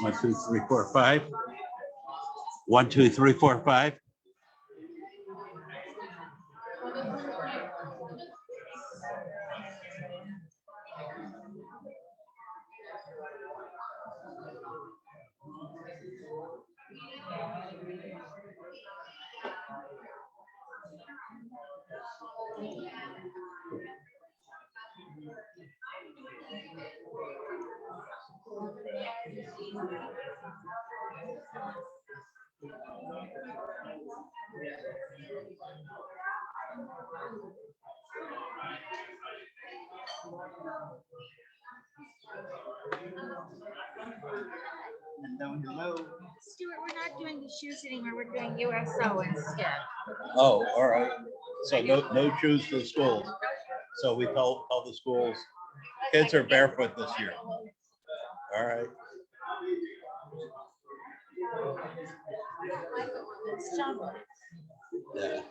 One, two, three, four, five. 1, 2, 3, 4, 5. Stuart, we're not doing the shoes anymore. We're doing USO instead. Oh, all right. So no shoes for the schools. So we told all the schools, kids are barefoot this year. All right. Yeah.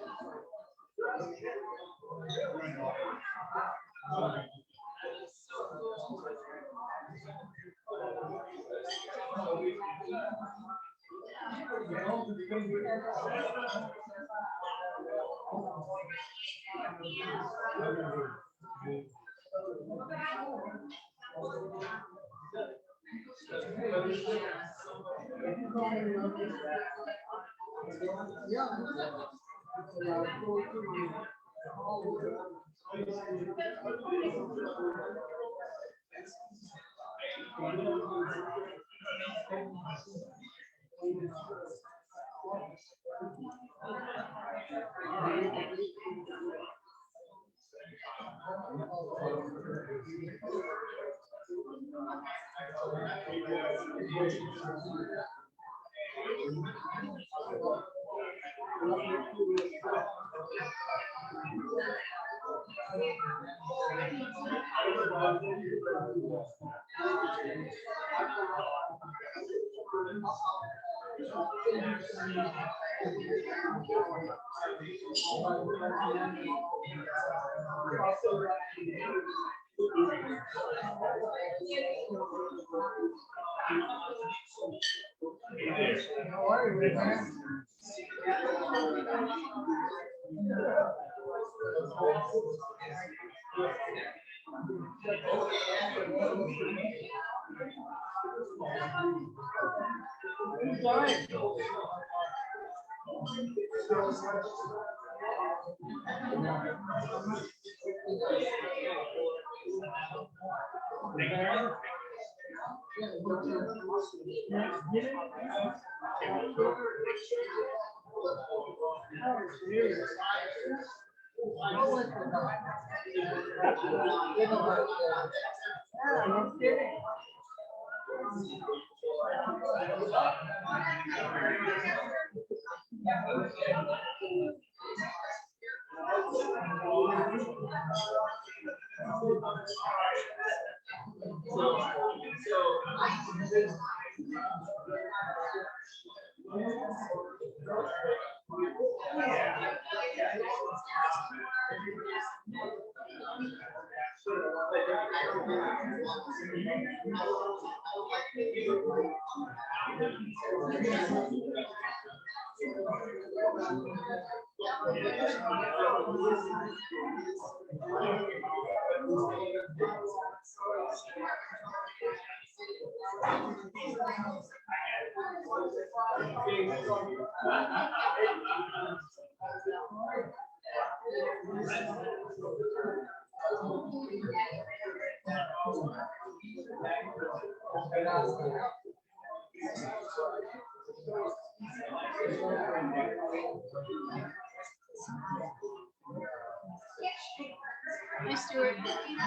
Hi, Stuart.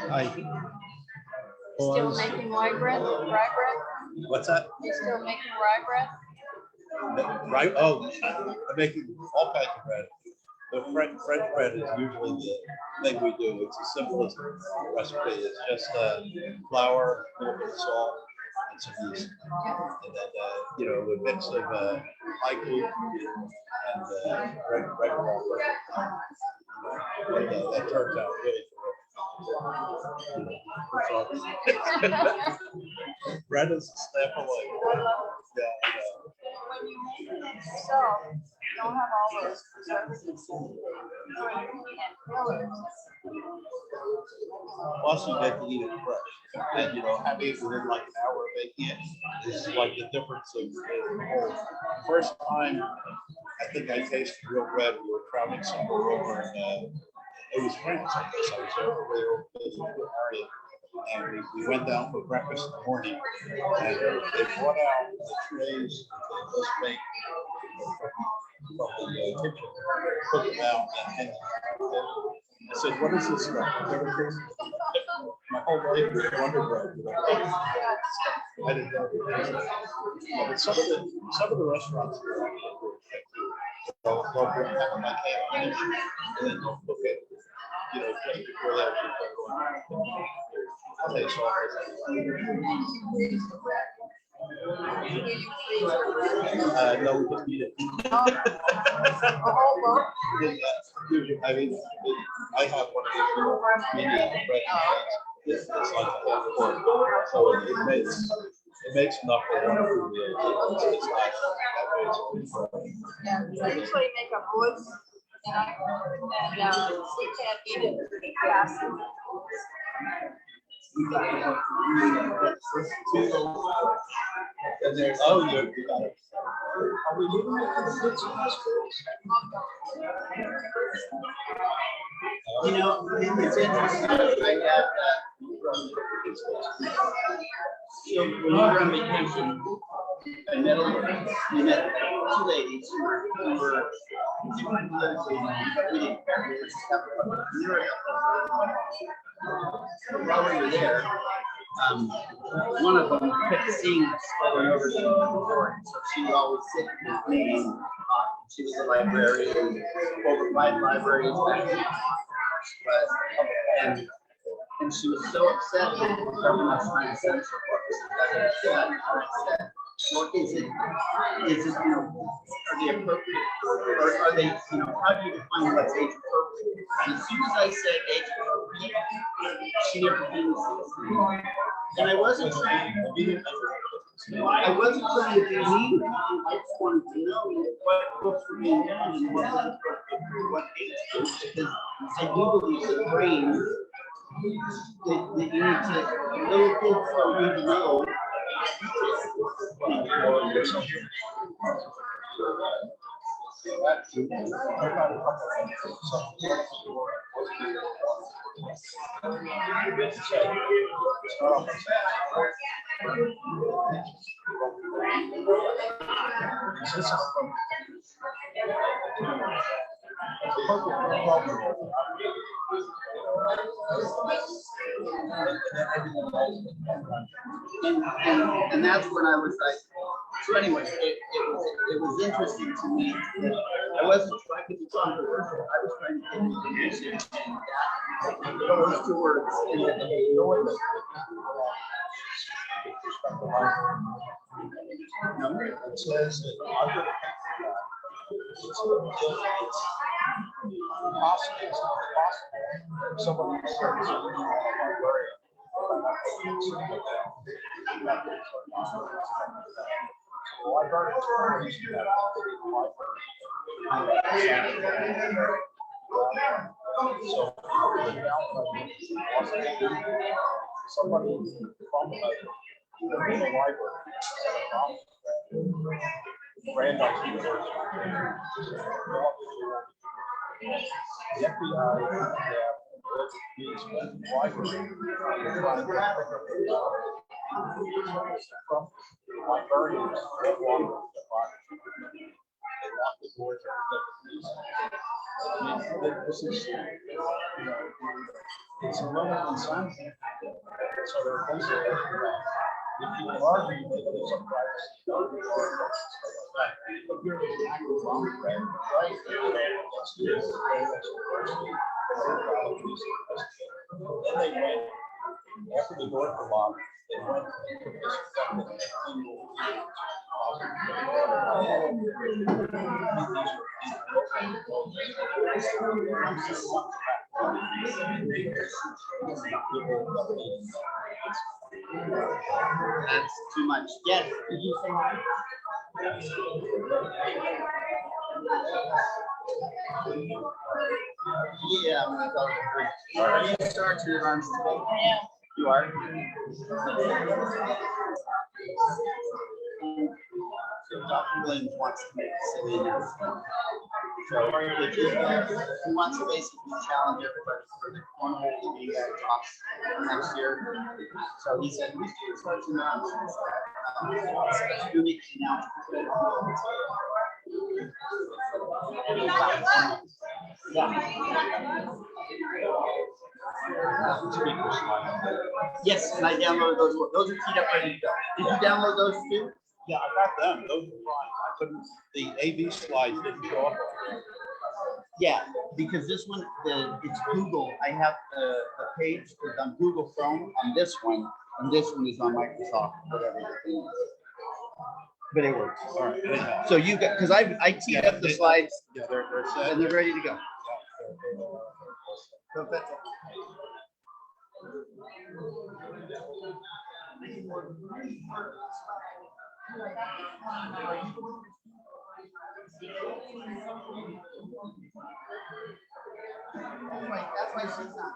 Hi. Still making rye bread? Rye bread? What's that? You still making rye bread? Right. Oh, I'm making all kinds of bread. The French bread is usually the thing we do. It's the simplest recipe. It's just flour, a little bit of salt, and some yeast, and then a mix of high gluten and regular bread. And that turns out really good. Bread is a step away. Yeah. When you make it yourself, you don't have all those preservatives and fillers. Plus, you get to eat it fresh, and having it within like an hour of making it is like the difference of the whole. First time I think I tasted real bread, we were traveling somewhere over, and it was France. I guess I was over there visiting with Harriet, and we went down for breakfast in the morning, and they brought out the trays that they just make from the kitchen, put them out, and I said, "What is this stuff? I've never tasted it." My whole life was Wonder Bread. I didn't know it was tasted. Yeah, but some of the restaurants here actually do it. They'll have them like half finished, and then they'll cook it, just before they actually put it on. Taste all no, we just eat it. I mean, I have one of these mini bread machines. It's like a half quart, so it makes enough for one or two meals. It's not that big. Yeah, I usually make a wood, and you can't eat it pretty fast. And there's you got it. Are we leaving it for the kids in the schools? It's interesting. I have so when we were on vacation, I met two ladies who were different political characters. While we were there, one of them kept seeing us over and over again in the resort. So she would always sit with me and talk. She was a librarian, over 5 libraries back in but And she was so upset that the government was trying to censor books. And I said, well, is it, you know, are they appropriate, or are they, you know, how do you define what's age appropriate? And as soon as I said age appropriate, she never came to see us. And I wasn't trying to be, I wasn't trying to be mean. I just wanted to know what books were being done and what was appropriate for what age group, because I do believe the brain, that you need to, little kids don't need to know. And that's when I was like, so anyway, it was interesting to me that I wasn't trying to be controversial. I was trying to get information, and those two words in the It says that under it's possible somebody starts a librarian. So somebody from the library, Brandeis University, the FBI, from librarians, this is, you know, it's a little insanity. So there are things that if you can argue that there's a privacy, but you're an active right? Then they went, after the door for lock, they went and took this that's too much. Yes. Did you say that? Yeah, I'm gonna go. Are you start to your arms today? Yeah. You are. So Dr. Williams wants to make a silly announcement. So he wants to basically challenge everybody for the cornhole league that talks next year. So he said we should start to announce. You make the announcement. Yes, and I downloaded those. Those are keyed up ready to go. Did you download those too? Yeah, I got them. Those were fine. I couldn't, the AV slides didn't show up. Yeah, because this one, it's Google. I have the page is on Google Chrome on this one, and this one is on Microsoft, whatever the thing is. But it works. All right. So you got, because I teed up the slides. Yeah, they're set. And they're ready to go. So that's it. That's why she's not.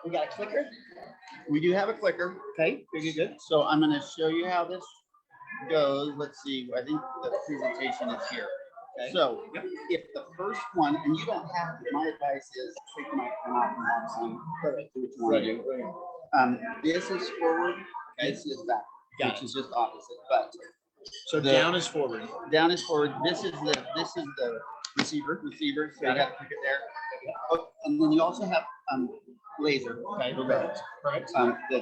We got a clicker? We do have a clicker. Okay, pretty good. So I'm going to show you how this goes. Let's see. I think the presentation is here. Okay. So if the first one, and you don't have to, my advice is take the microphone off and walk on. Do what you want to do. This is forward. This is back. Which is just opposite. But So down is forward. Down is forward. This is the receiver. So you got to click it there. Oh, and then you also have laser. Okay, Correct.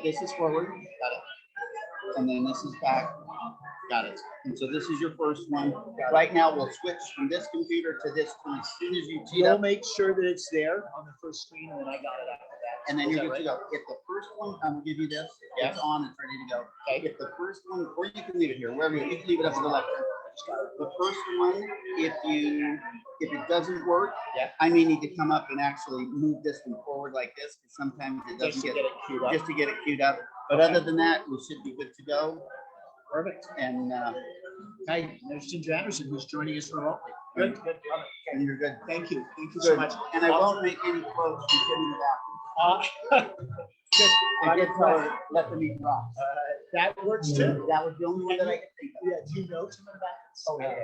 This is forward. Got it. And then this is back. Got it. And so this is your first one. Right now, we'll switch from this computer to this one. As soon as you tee You'll up, make sure that it's there on the first screen, and then I got it after that. and then Is you're that good to go. If the first one, I'm gonna give you this. It's on. It's ready to go. Okay. If the first one, or you can leave it here, wherever you can leave it up to the left. The first one, if it doesn't work, I may need to come up and actually move this one forward like this, because sometimes it doesn't get it queued up. just to get it queued up. But other than that, we should be good to go. Perfect. And Hi, there's Ginger Anderson, who's joining us remotely. Good. Love it. and you're good. Thank you. Thank you Good. so much. And I won't make any quotes from getting back. Good. I did tell her, let them eat rocks. That works too. That was the only one that I could think of. Yeah, do you know some of that? Oh, yeah. That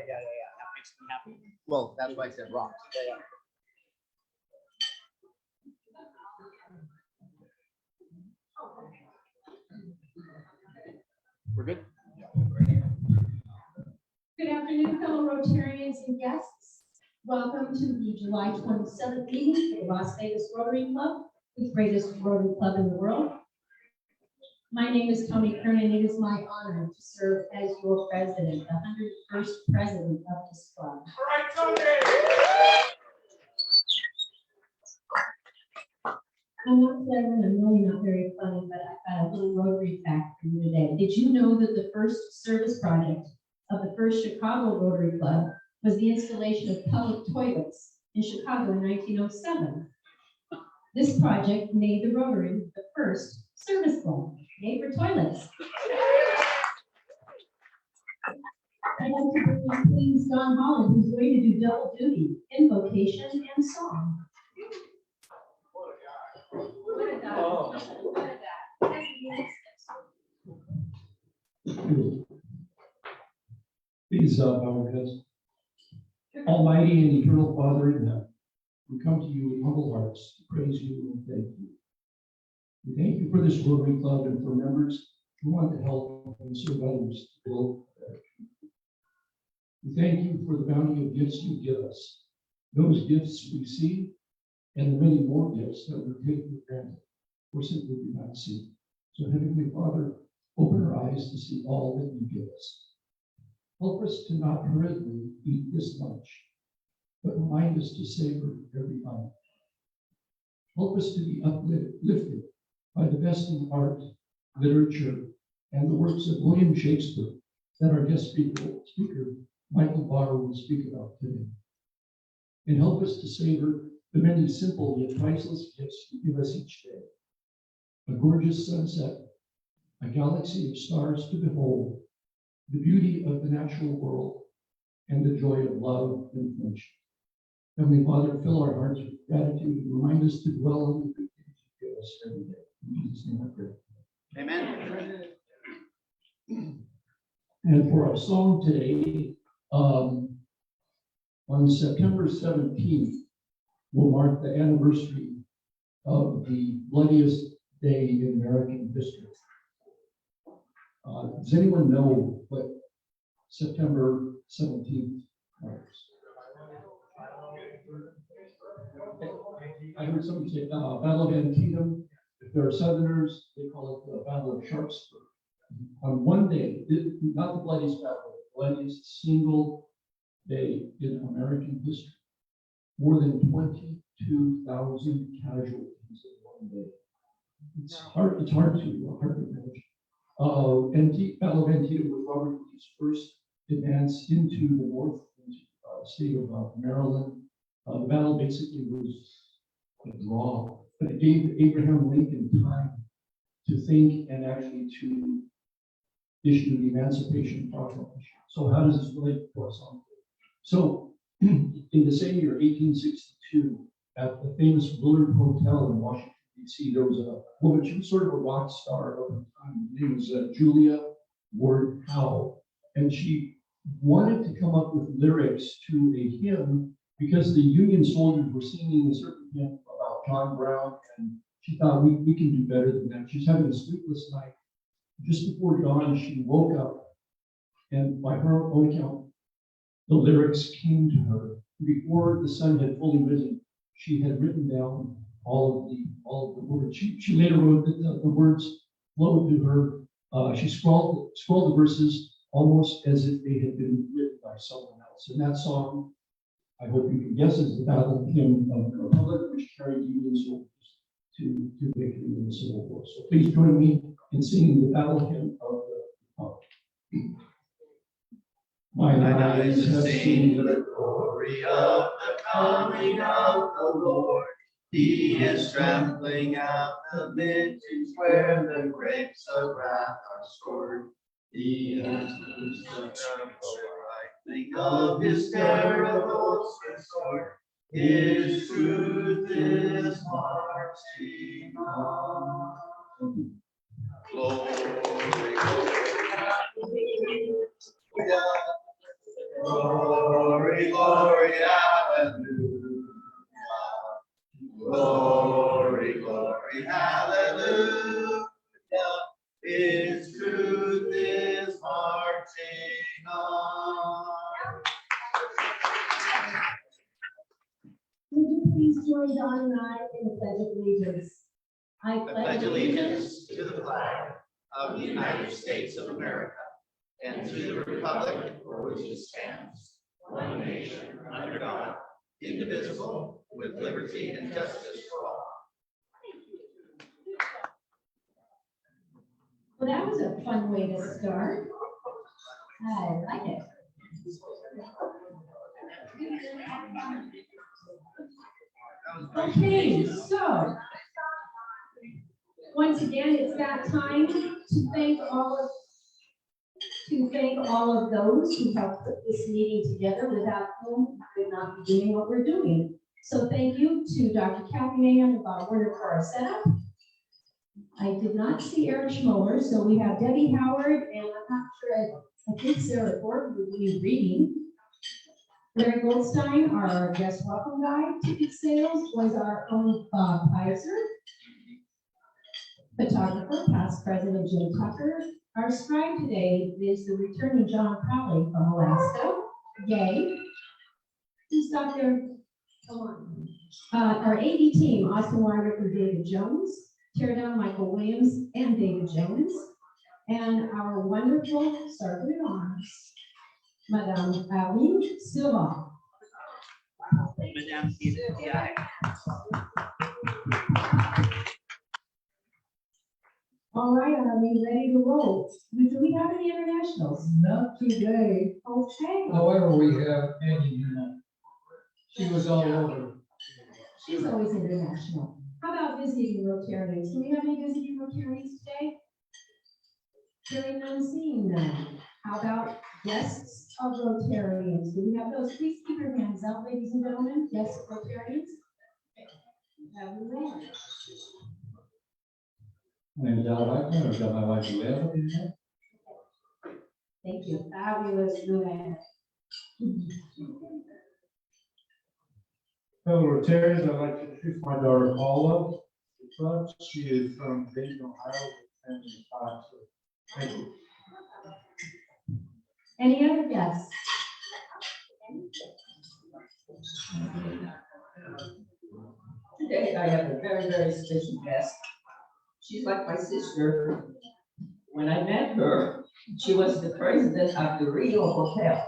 makes me happy. Well, that's why I said rocks. Yeah. We're good? Good afternoon, fellow Rotarians and guests. Welcome to the July 27th meeting for the Las Vegas Rotary Club, the greatest Rotary Club in the world. My name is Tony Kern, and it is my honor to serve as your president, the 101st president of this club. All right, Tony. I'm not clever and I'm really not very funny, but I've got a little Rotary fact for you today. Did you know that the first service project of the first Chicago Rotary Club was the installation of public toilets in Chicago in 1907? This project made the Rotary the first service club made for toilets. I'd like to bring in Queen's Don Holland, who's going to do double duty, invocation and song. What a guy. What a guy. Please bow with us. Almighty and eternal Father in heaven, we come to you with humble hearts to praise you and thank you. We thank you for this Rotary Club and for members who want to help and serve others to build a better community. We thank you for the bounty of gifts you give us, those gifts we see, and the many more gifts that we take for granted or simply do not see. So, Heavenly Father, open our eyes to see all that you give us. Help us to not hurriedly eat this lunch, but remind us to savor every bite. Help us to be uplifted by the best in art, literature, and the works of William Shakespeare that our guest speaker Michael Barr will speak about today. And help us to savor the many simple yet priceless gifts you give us each day. A gorgeous sunset, a galaxy of stars to behold, the beauty of the natural world, and the joy of love and friendship. Heavenly Father, fill our hearts with gratitude and remind us to dwell on the good things you give us every day. In Jesus' name I pray. Amen. And for our song today, on September 17th, will mark the anniversary of the bloodiest day in American history. Does anyone know what September 17th marks? I heard somebody say Battle of Antietam. If they're Southerners, they call it the Battle of Sharpsburg. On one day, not the bloodiest battle, the bloodiest single day in American history. More than 22,000 casualties in one day. It's hard to imagine. Battle of Antietam was Robert Lee's first advance into the north, into the state of Maryland. The battle basically was a draw, but it gave Abraham Lincoln time to think and actually to issue the Emancipation Proclamation. So how does this relate to us? So in the same year, 1862, at the famous Willard Hotel in Washington, D.C., there was a woman, she was sort of a rock star of the time. Her name was Julia Ward Howe, and she wanted to come up with lyrics to a hymn because the Union soldiers were singing a certain hymn about John Brown, and she thought we can do better than that. She was having a sleepless night. Just before dawn, she woke up, and by her own account, the lyrics came to her. Before the sun had fully risen, she had written down all of the words. She later wrote that the words flowed to her. She scrawled the verses almost as if they had been written by someone else. And that song, I hope you can guess, is the battle hymn of the Republic, which carried Union soldiers to victory in the Civil War. So please join me in singing the battle hymn of the Republic. Mine eyes have seen the glory of the coming of the Lord. He is trampling out the vintage where the grapes of wrath are stored. He has loosed the tremble, lightning of his terrible sword. His truth is marching on. Glory, glory, glory, hallelujah. Glory, glory, hallelujah. His truth is marching on. Would you please join Don and I in the Pledge of Allegiance? I Pledge allegiance to the flag of the United States of America and to the republic for which it stands, one nation under God, indivisible, with liberty and justice for all. Well, that was a fun way to start. I like it. Okay, so once again, it's that time to thank all of those who helped put this meeting together, without whom we would not be doing what we're doing. So thank you to Dr. Kathy Mahan and Bob Werner for our setup. I did not see Eric Schmoller, so we have Debbie Howard, and I'm not sure, I think Sarah Ford will be reading. Larry Goldstein, our guest welcome guy. Ticket sales was our own Bob Kaiser. Photographer, past president Jim Tucker. Our scribe today is the returning John Crowley from Alaska. Yay. Who's Dr. Come on. Our AD team, Austin Wyrick and David Jones. Tear down Michael Williams and David Jones. And our wonderful sergeant at arms, Madame Aline Silva. Madame Silva. All right, are we ready to roll? Do we have any internationals? Not today. Okay. However, we have Annie Newman. She was all over. She's always international. How about visiting Rotarians? Do we have any visiting Rotarians today? Hearing none, seeing none. How about guests of Rotarians? Do we have those? Please keep your hands up, ladies and gentlemen. Guests of Rotarians? Have we there? My name is Al Wagner. I've got my wife Luella in there. Thank you. Fabulous, Luann. Fellow Rotarians, I'd like to introduce my daughter Paula to the club. She is from Dayton, Ohio, and Fox. Thank you. Any other guests? Today, I have a very, very special guest. She's like my sister. When I met her, she was the president of the Rio Hotel.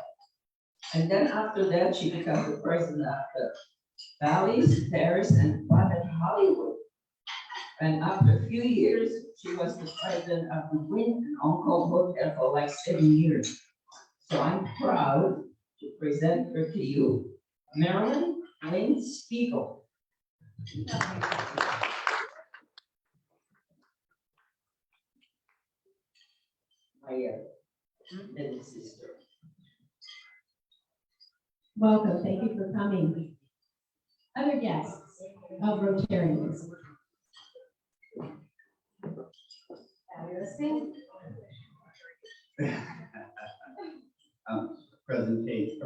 And then after that, she became the president of the Valleys, Paris, and Planet Hollywood. And after a few years, she was the president of the Wynn and Encore Hotel for like 7 years. So I'm proud to present her to you, Marilyn Lynn Spiegel. My little sister. Welcome, thank you for coming. Other guests of Rotarians? Fabulous. President Kate,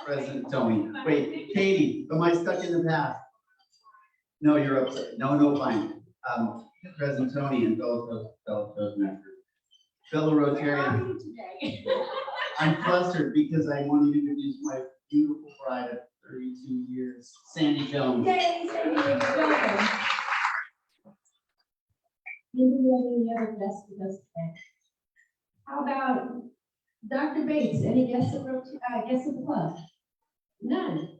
President Tony. Wait, Katie, am I stuck in the past? No, you're upset. No, fine. President Tony and fellow Toastmasters. Fellow Rotarians, I'm flustered because I want to introduce my beautiful bride of 32 years, Sandy Jones. Yay, Sandy, welcome. Maybe we have any other guests with us today? How about Dr. Bates? Any guests of the club? None.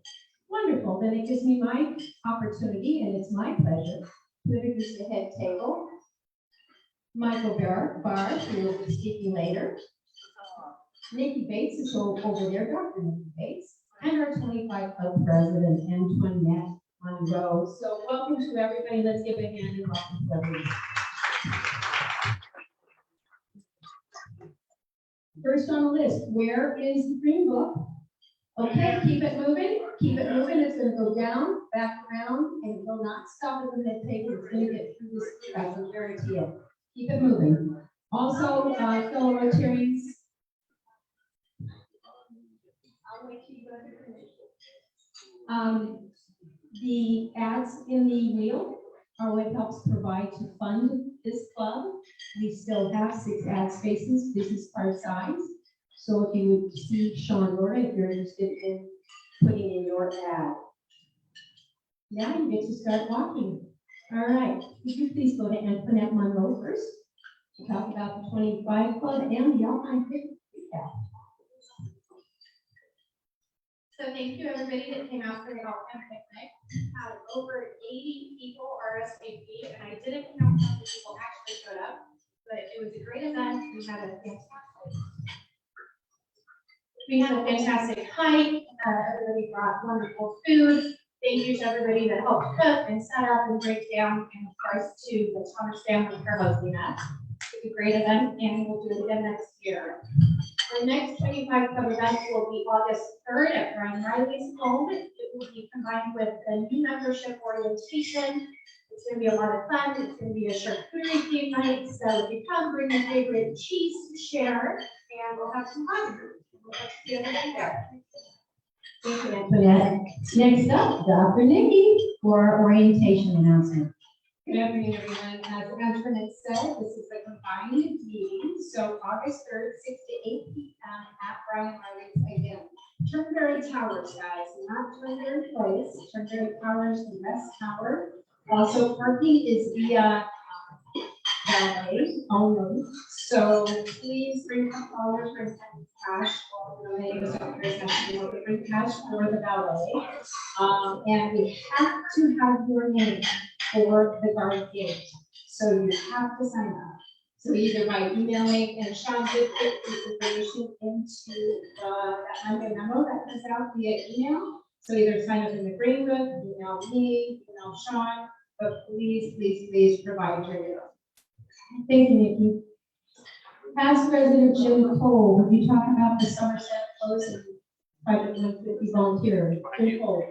Wonderful. Then it gives me my opportunity, and it's my pleasure to introduce the head table. Michael Barr, who will be speaking later. Nikki Bates is over there, Dr. Nikki Bates, and our 25 Club President, Antoinette Monroe. So welcome to everybody. Let's give a hand and welcome to everyone. First on the list, where is the green book? Okay, keep it moving, It's gonna go down, back around, and it will not stop at the mid table. It's gonna get through this, I can guarantee it. Keep it moving. Also, fellow Rotarians. The ads in the wheel are what helps provide to fund this club. We still have 6 ad spaces, business card size. So if you would see Sean Laura, if you're interested in putting in your ad. Now you get to start walking. All right, would you please go to Antoinette Monroe first to talk about the 25 Club and the Alpine Picnic recap. So thank you everybody that came out for the Alpine Picnic. Had over 80 people RSVP, and I didn't count how many people actually showed up, but it was a great event. We had a fantastic hike. Everybody brought wonderful food. Thank you to everybody that helped cook and set up and break down, and of course to the Thomas family for hosting us. It was a great event, and we'll do it again next year. The next 25 Club event will be August 3rd at Brian Riley's home. It will be combined with a new membership orientation. It's going to be a lot of fun. It's going to be a charcuterie theme night. So if you come, bring your favorite cheese to share, and we'll have some fun. Thank you, Antoinette. Next up, Dr. Nikki for our orientation announcement. Good afternoon, everyone. As Antoinette said, this is a combined meeting. So August 3rd, 6 to 8 p.m. at Brian Riley's again. Turnberry Towers, guys, not Turnberry Place. Turnberry Towers, the West Tower. Also, parking is via valet only. So please bring $10 for cash. Bring cash for the valet. And we have to have your name for the guard gate. So you have to sign up. So either by emailing, and Sean did put this information into that Monday memo that comes out via email. So either sign up in the green book, email me, email Sean, but please provide your name. Thank you, Nikki. Past President Jim Cole, would you talk about the Somerset closing project 150 volunteers? Jim Cole.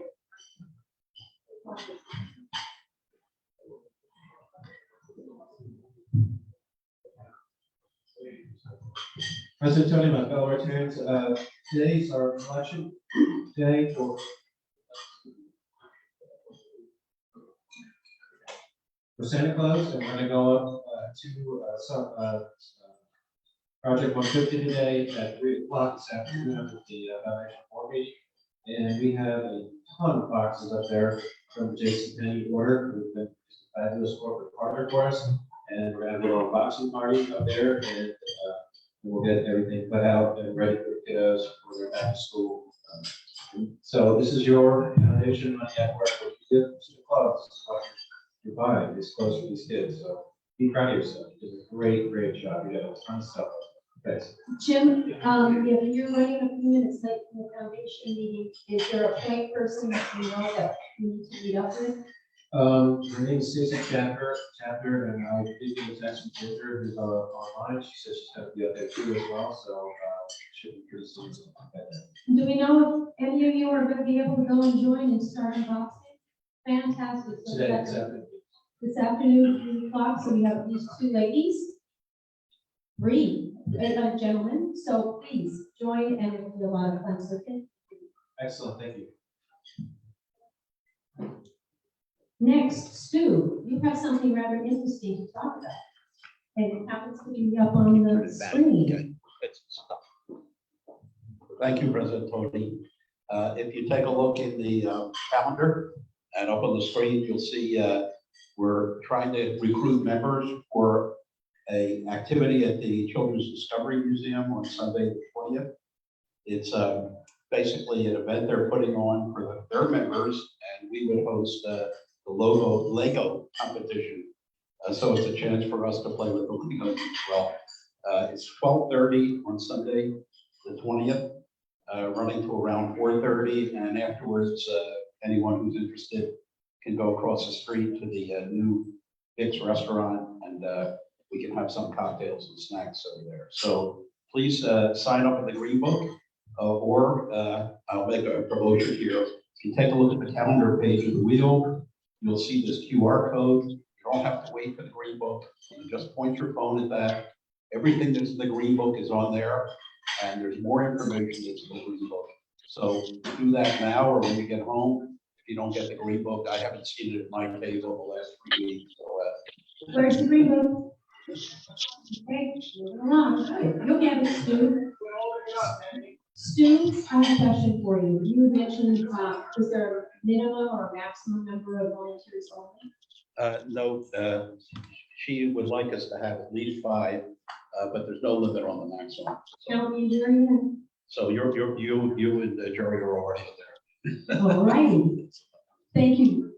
President Tony, my fellow Rotarians, today's our election day for Santa Claus, and we're gonna go up to some Project 150 today at 3 o'clock this afternoon at the Foundation Board meeting. And we have a ton of boxes up there from the JCPenney order. We've been a fabulous corporate partner for us. And we're gonna have a little unboxing party up there, and we'll get everything put out and ready for the kiddos for their back to school. So this is your foundation money at work. What you give to the clubs, is what you're buying. It's close for these kids. So be proud of yourself. You did a great, great job. You got a ton of stuff. Thanks. Jim, if you're running a few minutes late from the foundation meeting, is there a point person that you know that you need to meet up with? Her name is Stacey Chapter, and I did get a text from Ginger, who's online. She says she's gonna be up there too as well, so should be pretty soon. Do we know if any of you are going to be able to go and join and start unboxing? Fantastic. So Today, that's this afternoon. this afternoon, 3 o'clock, so we have these 2 ladies. 3 gentlemen, so please join and it'll be a lot of fun, so Excellent, thank you. next, Stu, you have something rather interesting to talk about. And it happens to be up on the screen. Thank you, President Tony. If you take a look in the calendar and up on the screen, you'll see we're trying to recruit members for a activity at the Children's Discovery Museum on Sunday the 20th. It's basically an event they're putting on for their members, and we would host the Lego competition. So it's a chance for us to play with the Legos as well. It's 12:30 on Sunday the 20th, running to around 4:30, and afterwards, anyone who's interested can go across the street to the new Dick's restaurant, and we can have some cocktails and snacks over there. So please sign up in the Green Book, or I'll make a promotion here. If you take a look at the calendar page of the wheel, you'll see this QR code. You don't have to wait for the Green Book. You just point your phone at that. Everything that's in the Green Book is on there, and there's more information that's in the Green Book. So do that now, or when you get home. If you don't get the Green Book, I haven't seen it at my table the last 3 weeks. So, Where's the green book? Okay, moving along. Good. You'll get it, Stu. Stu, I have a question for you. You had mentioned, is there a minimum or maximum number of volunteers only? No, she would like us to have at least 5, but there's no limit on the maximum. Count me during. So you and Jerry are already there. All righty. Thank you.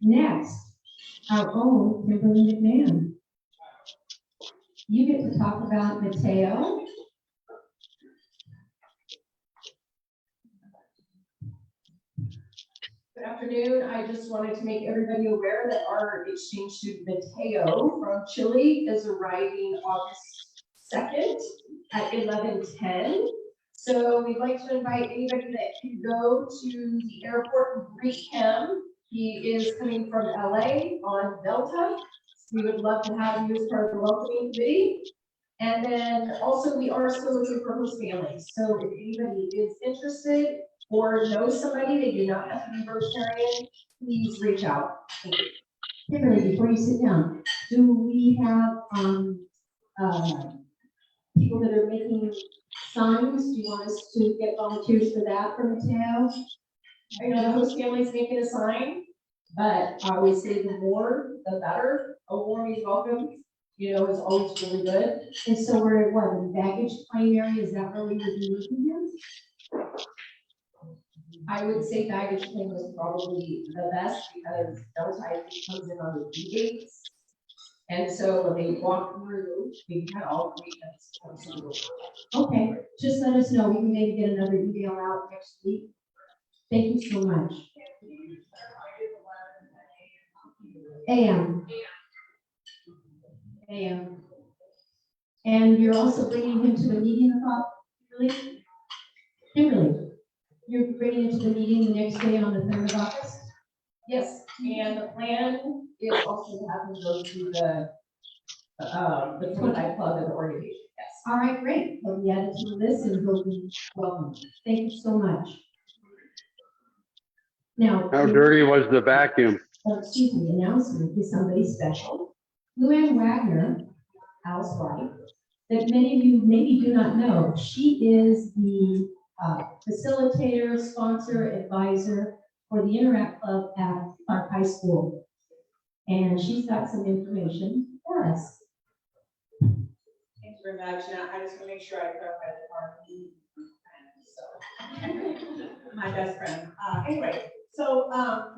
Next, our own Kimberly McMahon. You get to talk about Mateo. Good afternoon. I just wanted to make everybody aware that our exchange student Mateo from Chile is arriving August 2nd at 11:10. So we'd like to invite anybody that can go to the airport and greet him. He is coming from LA on Delta. We would love to have you as part of the welcoming committee. And then also we are still looking for host families. So if anybody is interested or knows somebody, they do not have to be Rotarian, please reach out. Thank you. Kimberly, before you sit down, do we have people that are making signs? Do you want us to get volunteers for that for Mateo? I know the host family's making a sign, but I always say the more, the better. A warm is welcome, is always really good. And so we're at what, in the baggage claim area? Is that where we would be looking here? I would say baggage claim was probably the best because Delta comes in on the due dates. And so when they walk through, we had all 3 minutes. Okay, just let us know. We can maybe get another email out next week. Thank you so much. AM. And you're also bringing him to the meeting, Kimberly, you're bringing him to the meeting the next day on the 3rd of August? Yes, and the plan is also to have them go to the 25 club and the orientation, yes. All right, great. We'll be added to the list and we'll be welcome. Thank you so much. Now. How dirty was the vacuum? Excuse me, announcement is somebody special. Luann Wagner, Al's wife, that many of you maybe do not know. She is the facilitator, sponsor, advisor for the Interact Club at Clark High School. And she's got some information for us. Thanks very much. Now, I just want to make sure I clarify the part. So, my best friend. Anyway, so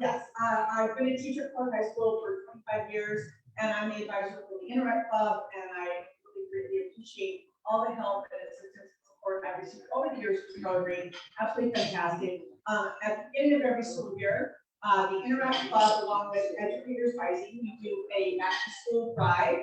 yes, I've been a teacher at Clark High School for 25 years, and I'm the advisor for the Interact Club, and I really greatly appreciate all the help and assistance and support I've received over the years from Rotary. Absolutely fantastic. At the beginning of every school year, the Interact Club, along with Educators Rising, we do a back-to-school drive,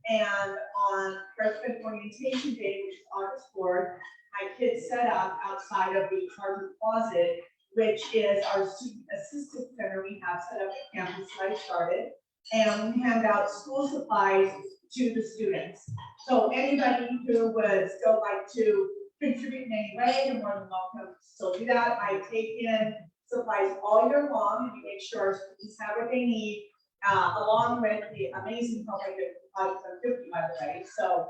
and on Freshman Orientation Day, which is August 4th, my kids set up outside of the Sergeant Closet, which is our student assistance center we have set up at campus that I started, and we hand out school supplies to the students. So anybody who would still like to contribute in any way, you're more than welcome to still do that. I take in supplies all year long, and we make sure our students have what they need, along with the amazing help I get from Project 50, by the way. So,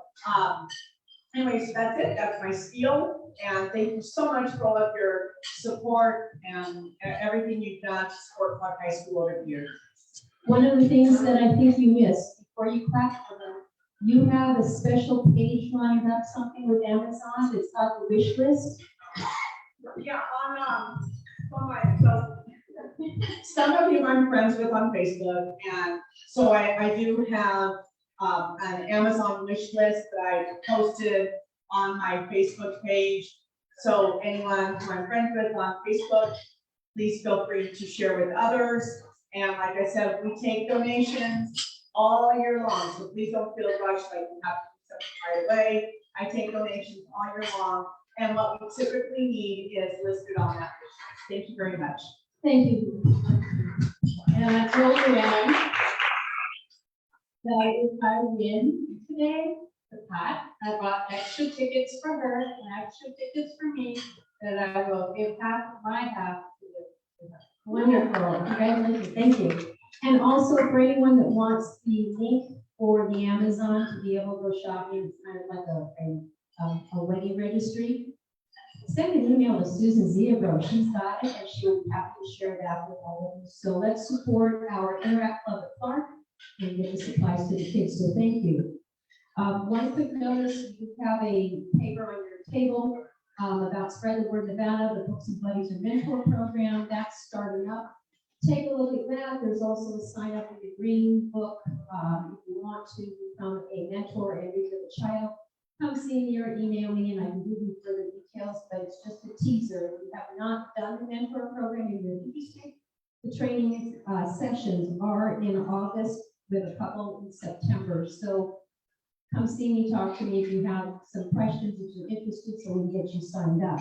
anyways, that's it. That's my spiel. And thank you so much for all of your support and everything you've done to support Clark High School over the years. One of the things that I think you missed before you clap for them, you have a special page lined up, something with Amazon that's got the wish list. Yeah, on my, so some of you I'm friends with on Facebook, and so I do have an Amazon wish list that I posted on my Facebook page. So anyone who I'm friends with on Facebook, please feel free to share with others. And like I said, we take donations all year long, so please don't feel rushed like you have to do something right away. I take donations all year long, and what we typically need is listed on that list. Thank you very much. Thank you. And I told Luann that if I win today, the pot, I bought extra tickets for her and extra tickets for me, that I will give half of my half to her. Wonderful. Congratulations. Thank you. And also for anyone that wants the link for the Amazon to be able to go shopping, it's kind of like a wedding registry. Send an email to Susan Ziabro. She's got it, and she'll be happy to share that with all of you. So let's support our Interact Club at Clark and get the supplies to the kids. So thank you. One quick notice: you have a paper on your table about Spread the Word Nevada, the Books and Buddies and Mentor program. That's starting up. Take a look at that. There's also a sign up in the Green Book if you want to become a mentor and read with a child. Come see me or email me and I can give you further details, but it's just a teaser. If you have not done the mentor program and you're interested, the training sessions are in August with a couple in September. So come see me, talk to me if you have some questions, if you're interested, so we can get you signed up.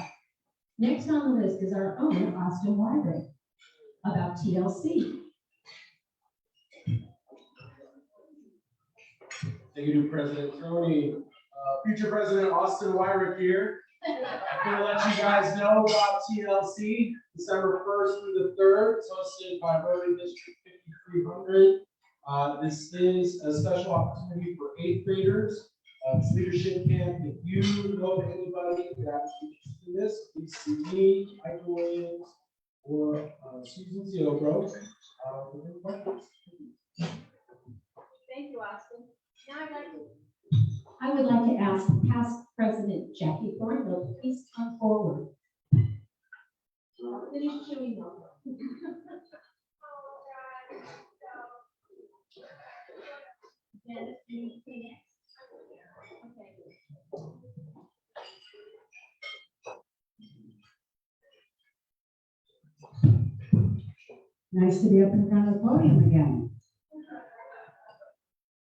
Next on the list is our own Austin Wyrick about TLC. Thank you, President Tony. Future President Austin Wyrick here. I'm going to let you guys know about TLC, December 1st through the 3rd. It's hosted by Rotary District 5300. This is a special opportunity for 8th graders. It's leadership camp. If you know anybody that's interested in this, please see me, Michael Williams, or Susan Ziobro. Thank you, Austin. Now I would like to ask past President Jackie Thornhill to please come forward. Finish chewing on. Nice to be up in front of the podium again.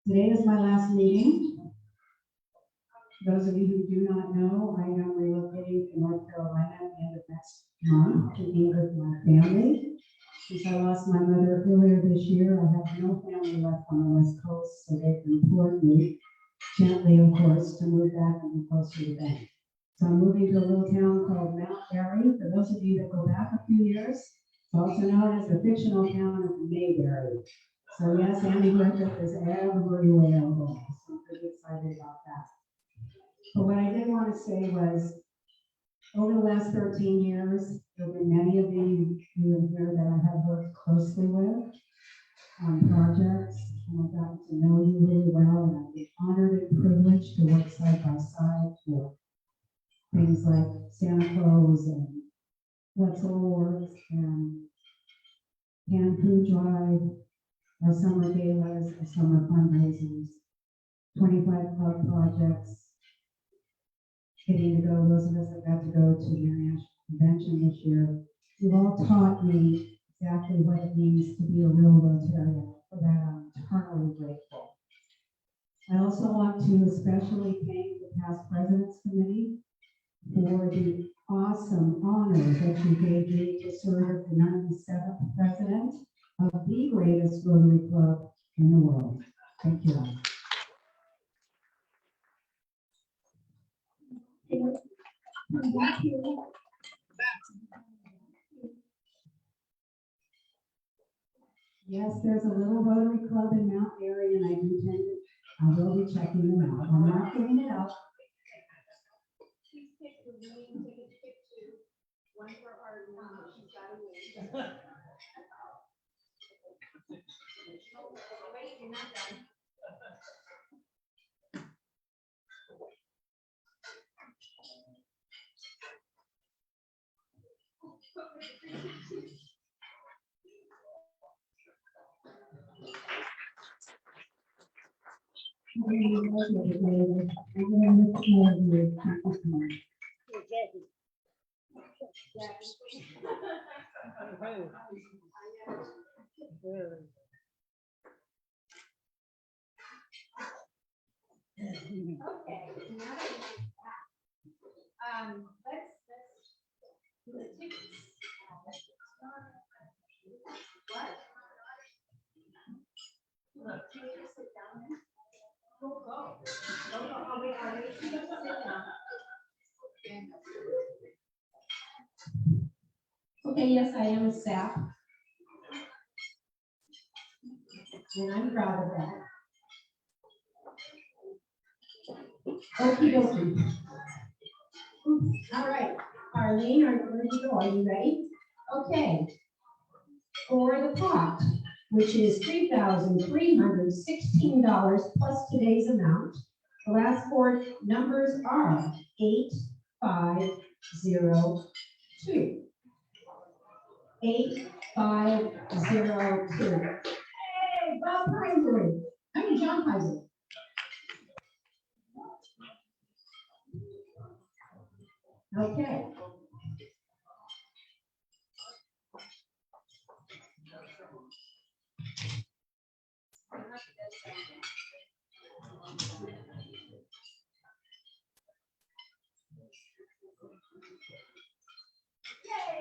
Today is my last meeting. Those of you who do not know, I am relocating to North Carolina at the end of next month to be with my family. Since I lost my mother earlier this year, I have no family left on the West Coast, so they've implored me gently, of course, to move back and closer to the bank. So I'm moving to a little town called Mount Airy. For those of you that go back a few years, it's also known as the fictional town of Mayberry. So yes, Andy Griffith is everywhere. So I'm pretty excited about that. But what I did want to say was, over the last 13 years, there have been many of you in here that I have worked closely with on projects, and I've gotten to know you really well, and I've been honored and privileged to work side by side with things like Santa Claus and Wetzel Awards and Canned Food Drive, our summer galas, our summer fundraisers, 25 club projects, getting to go, those of us that got to go to the International Convention this year, you've all taught me exactly what it means to be a real Rotarian. For that, I'm eternally grateful. I also want to especially thank the past President's Committee for the awesome honor that you gave me to serve as the 97th president of the greatest Rotary Club in the world. Thank you. Yes, there's a little Rotary Club in Mount Airy, and I will be checking them out. I'm not giving it up. Please pick the winning ticket, pick two. One for our, she's got a win. Wait, you're not done. Okay, now that we have that, let's do the tickets. What? Look, can you just sit down there? Go. Oh, wait, are you sit down? Okay, yes, I am a SAP. And I'm proud of that. Okie dokie. All right, Arlene, where do you go? Are you ready? Okay. For the pot, which is $3,316 plus today's amount, the last four numbers are 8502. 8502. Hey, Bob Paisley. John Paisley. Okay.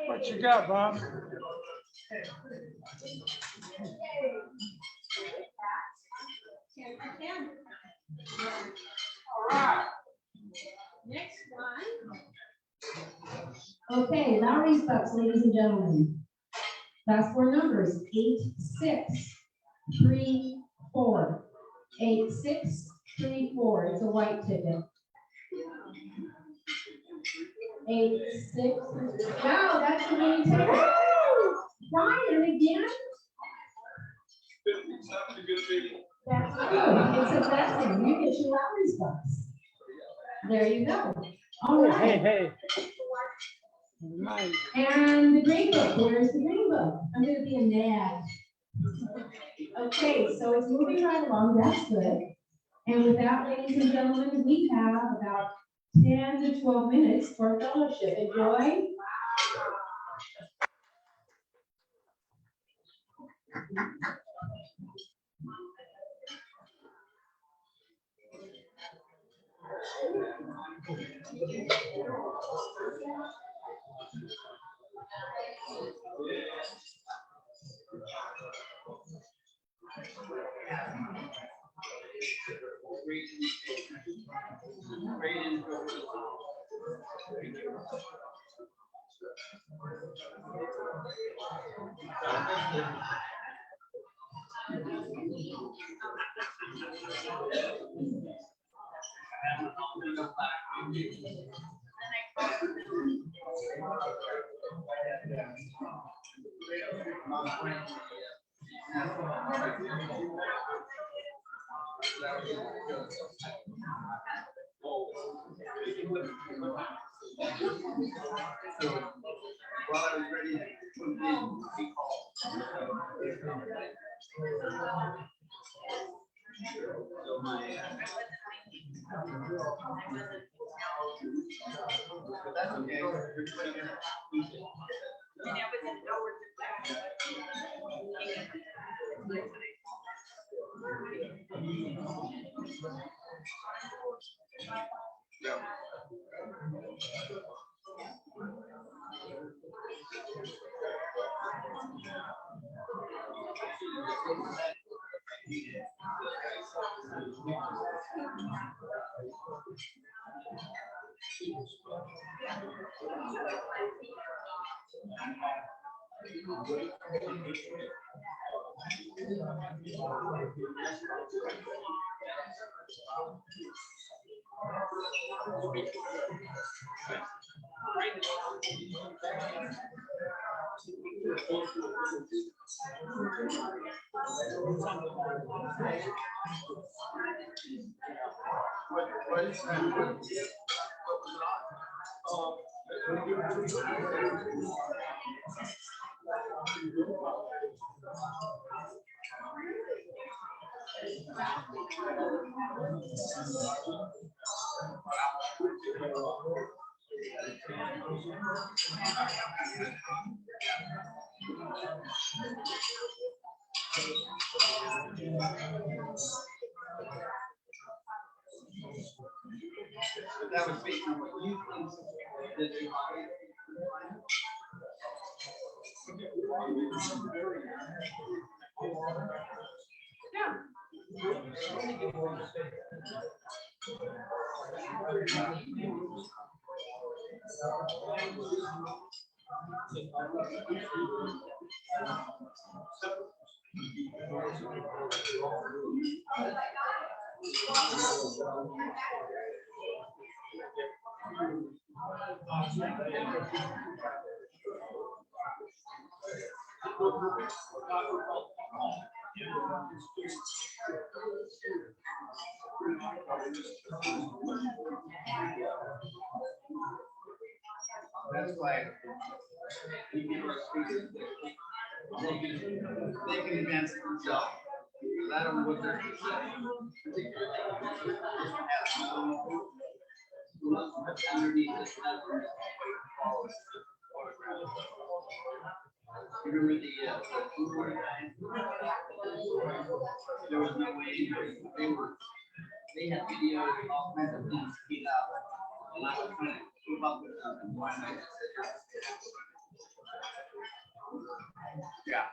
What you got, Bob? All right. Next one. Okay, Lowry's Bucks, ladies and gentlemen. Last four numbers, 8634. 8634. It's a white ticket. 86. Wow, that's the winning ticket. Ryan again. That's good. It's a blessing. You get your Lowry's Bucks. There you go. All right. Hey. Nice. And the green book, where's the green book? I'm gonna be a nag. Okay, so it's moving right along, that's good. And with that, ladies and gentlemen, we have about 10 to 12 minutes for fellowship. Enjoy. While I was ready to move in, he called. So my, but that's okay. Everybody gonna use it. That was based on what you think. That's why we give our speakers, they can advance themselves. Because I don't know what they're going to say. Underneath this. Remember the there was no way they had videos and all kinds of things speed up. And I was trying to keep up with them and why not? Yeah.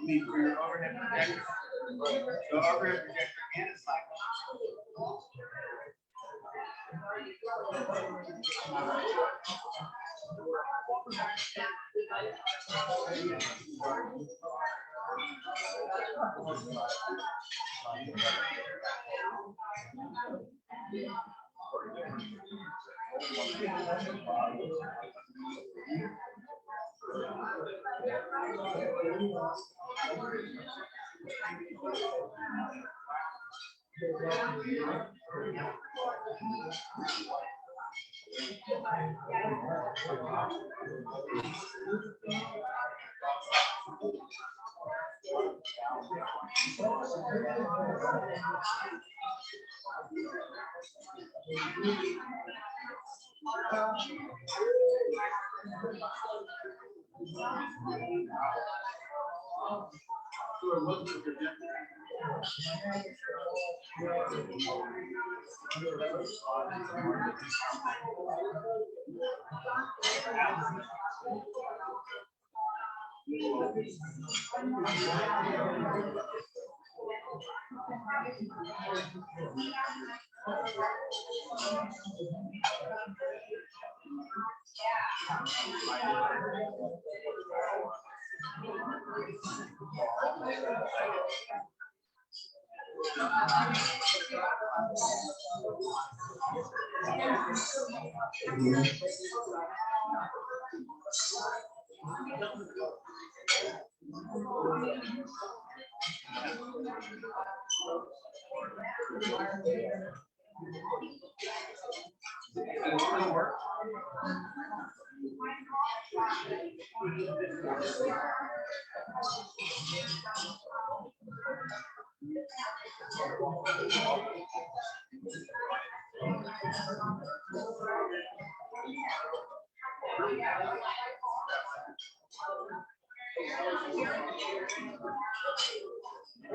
need for your overhead projector. So overhead projector and a cycle.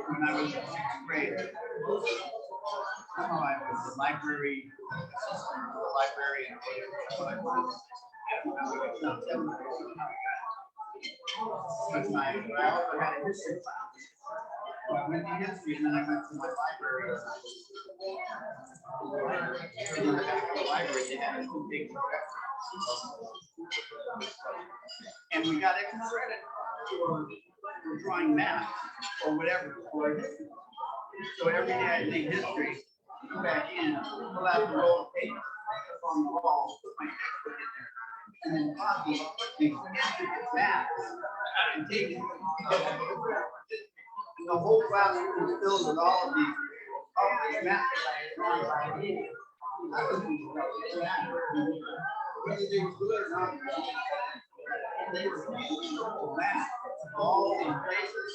When I was in sixth grade, I was the library assistant, librarian. But I also had a history class. So I went to history and then I went to my library. In the back of the library, they had a big projector. And we got extra credit for drawing maps or whatever for history. So every day I did history, go back in, pull out the roll of paper on the wall, put my textbook in there, and then copy these maps and take it. And the whole classroom was filled with all of these maps that I had drawn by hand. They were beautiful maps, all in places.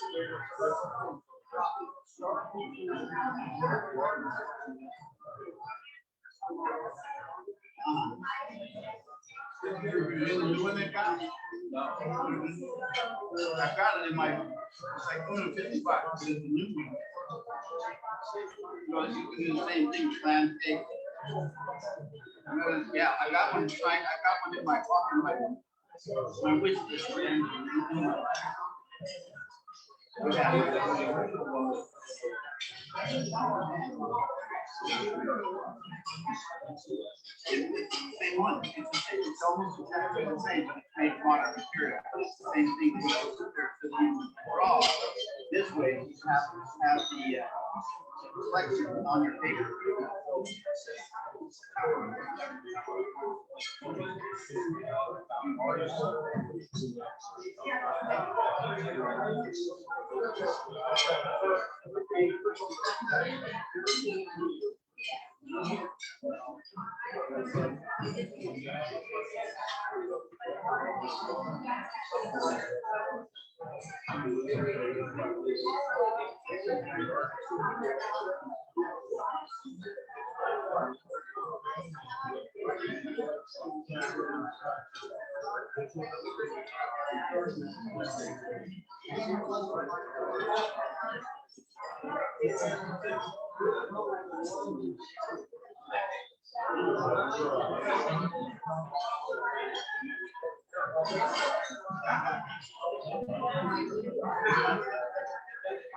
You when they got it? I've got it in my, it's like 255, it's the new one. You know, you can do the same thing, landscape. Yeah, I got one, in my pocket, my wish list. Same one. It's almost exactly the same, but it's made modern material. It's the same thing. So you draw this way, you have the reflection on your paper.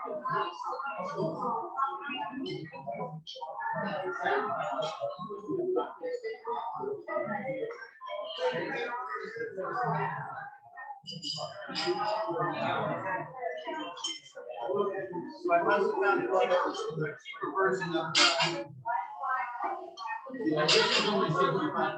So I must have found a version of this is only 65.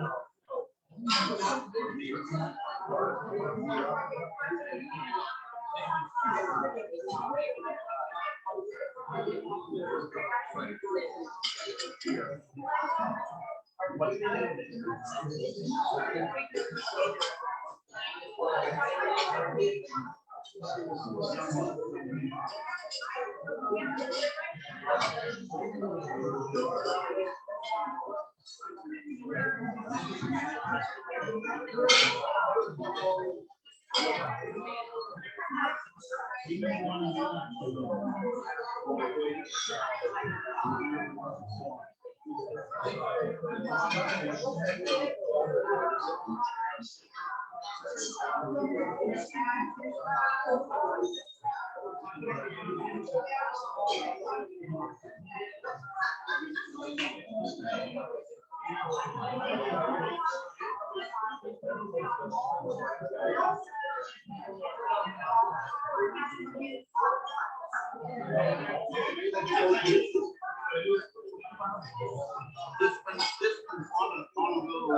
This one's on a little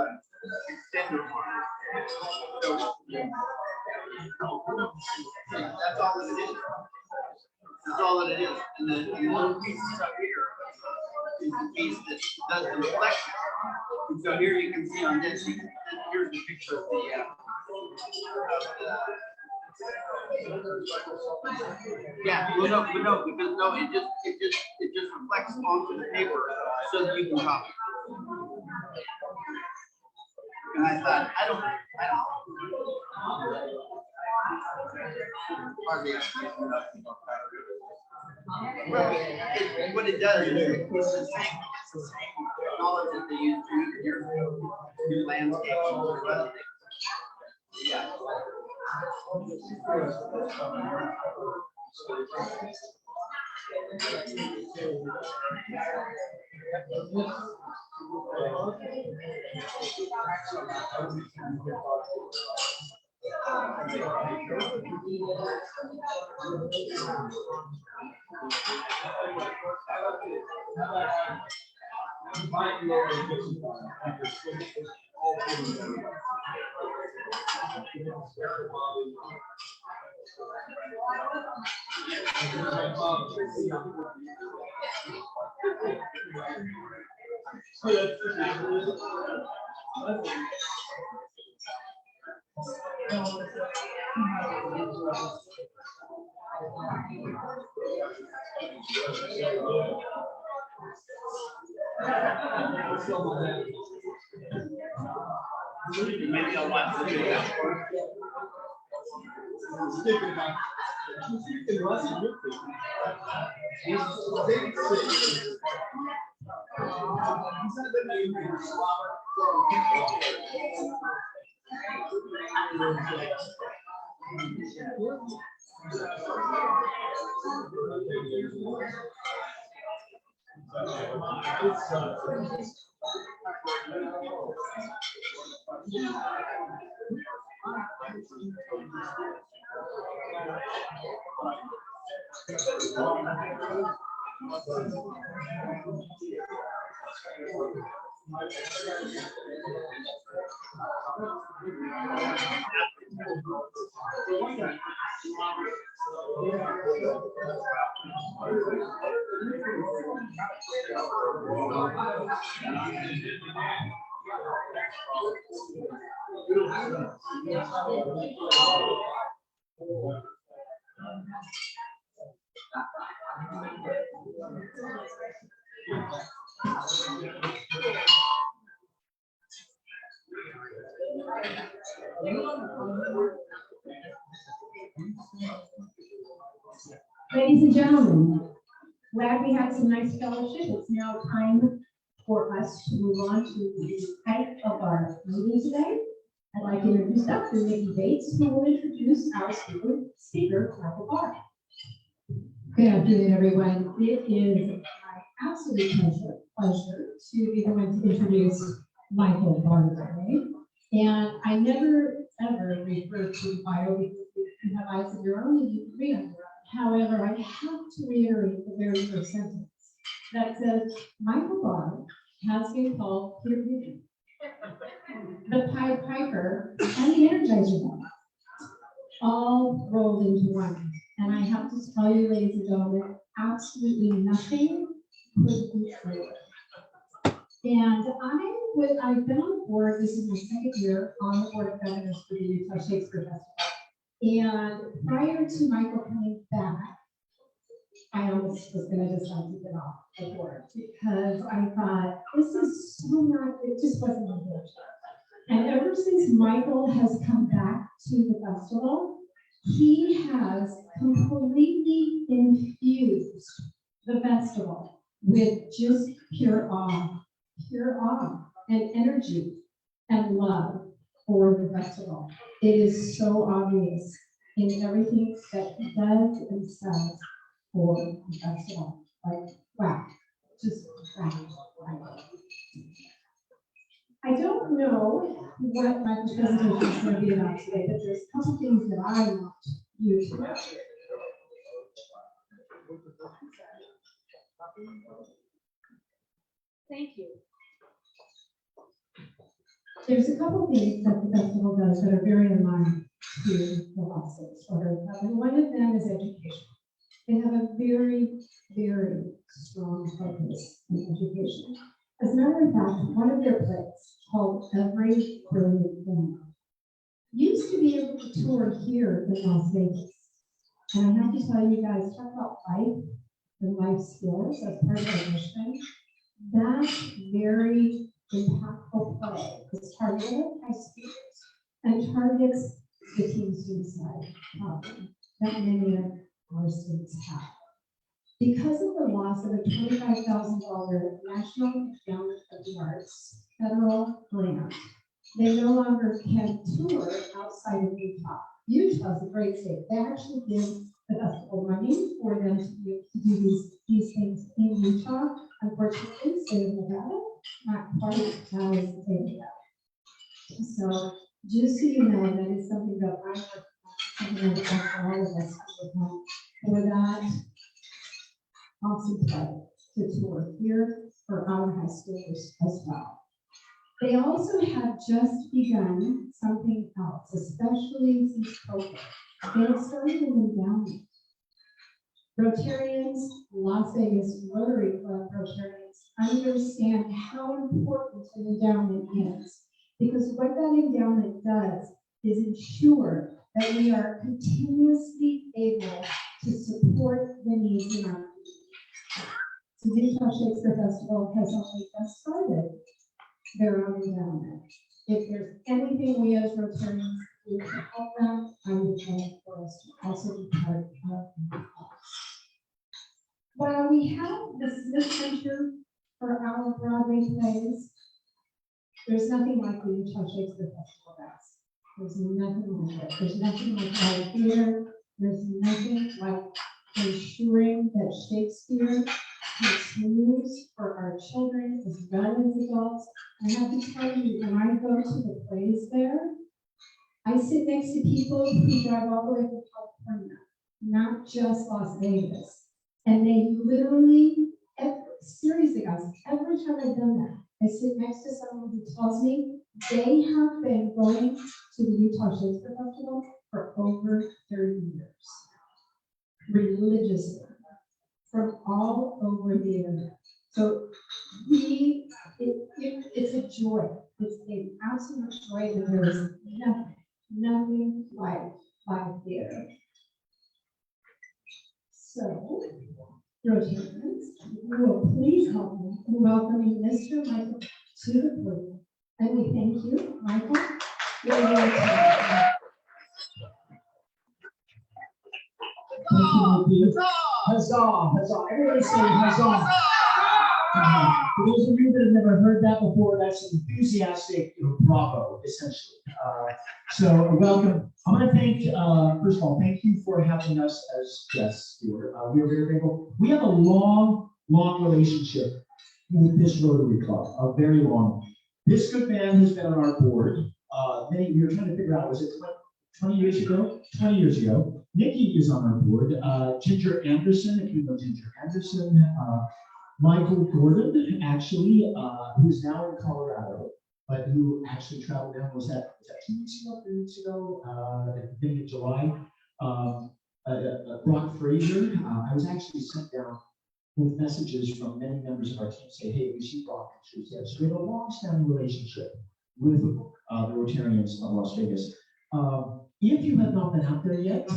extender one. That's all that it is. That's all that it is. And the little pieces up here is the piece that does the reflection. And so here you can see on this, here's the picture of the yeah, well, no, because no, it just reflects onto the paper so that you can copy. And I thought, I don't. Well, what it does is it's the same knowledge that they use to do landscapes or other things. Yeah. Maybe I'll watch the video. Ladies and gentlemen, glad we had some nice fellowship. It's now time for us to move on to the height of our meeting today. I'd like to introduce Dr. Nikki Bates, who will introduce our speaker, Michael Barr. Good afternoon, everyone. It is my absolute pleasure to be the one to introduce Michael Barnett. And I never, ever refer to bio because you have eyes of your own and you can read on your own. However, I have to reiterate the very first sentence that says, Michael Barnett has been called Peter Vision, the Pied Piper, and the Energizer Bunny, all rolled into one. And I have to tell you, ladies and gentlemen, absolutely nothing could be truer. And I've been on the board, this is my second year on the board of governors for the Utah Shakespeare Festival. And prior to Michael coming back, I almost was gonna decide to get off the board because I thought, this is so not, it just wasn't my board. And ever since Michael has come back to the festival, he has completely infused the festival with just pure awe and energy and love for the festival. It is so obvious in everything that he does and says for the festival. Like, wow, just wow. I don't know what my presentation is going to be about today, but there's a couple things that I want you to know. Thank you. There's a couple things that the festival does that are very in line to the Las Vegas Rotary Club, and one of them is education. They have a very, very strong focus on education. As a matter of fact, one of their plays called Every Brilliant Thing used to be able to tour here in Las Vegas. And I have to tell you guys, talk about life and life skills as part of our mission. That very impactful play is targeted at high schoolers and targets the teen suicide problem that many of our students have. Because of the loss of a $25,000 National Endowment of the Arts federal grant, they no longer can tour outside of Utah. Utah is a great state. They actually give the festival money for them to do these things in Utah. Unfortunately, the state of Nevada, not quite as the state of Nevada. So just so you know, that is something that I work on, something that all of us for that awesome play to tour here for our high schoolers as well. They also have just begun something else, especially since COVID. They have started an endowment. Rotarians, Las Vegas Rotary Club Rotarians understand how important an endowment is, because what that endowment does is ensure that we are continuously able to support the needs in our community. The Utah Shakespeare Festival has only just started their own endowment. If there's anything we as Rotarians do to help them, I would love for us to also be part of that. While we have this center for our Broadway plays, there's nothing like the Utah Shakespeare Festival does. There's nothing like it. There's nothing like live theater. There's nothing like ensuring that Shakespeare continues for our children as well as adults. I have to tell you, when I go to the plays there, I sit next to people who drive all the way from California, not just Las Vegas. And they literally, seriously guys, every time I've done that, I sit next to someone who tells me they have been going to the Utah Shakespeare Festival for over 30 years, religiously, from all over the internet. So it's a joy. It's an absolute joy, and there is nothing like live theater. So, Rotarians, you will please help me in welcoming Mr. Michael to the podium. And we thank you, Michael. You're very welcome. Huzzah, huzzah. Everybody say huzzah. For those of you that have never heard that before, that's an enthusiastic, bravo, essentially. So welcome. I'm going to thank, first of all, thank you for having us as guests here. We are very grateful. We have a long relationship with this Rotary Club, a very long. This good man has been on our board. We were trying to figure out, was it 20 years ago? 20 years ago. Nikki is on our board. Ginger Anderson, if you know Ginger Anderson. Michael Gordon, actually, who's now in Colorado, but who actually traveled down, was that 2 weeks ago, 3 weeks ago, at the beginning of July. Brock Fraser, I was actually sent down with messages from many members of our team saying, hey, we see Brock. So we have a long-standing relationship with the Rotarians of Las Vegas. If you have not been out there yet,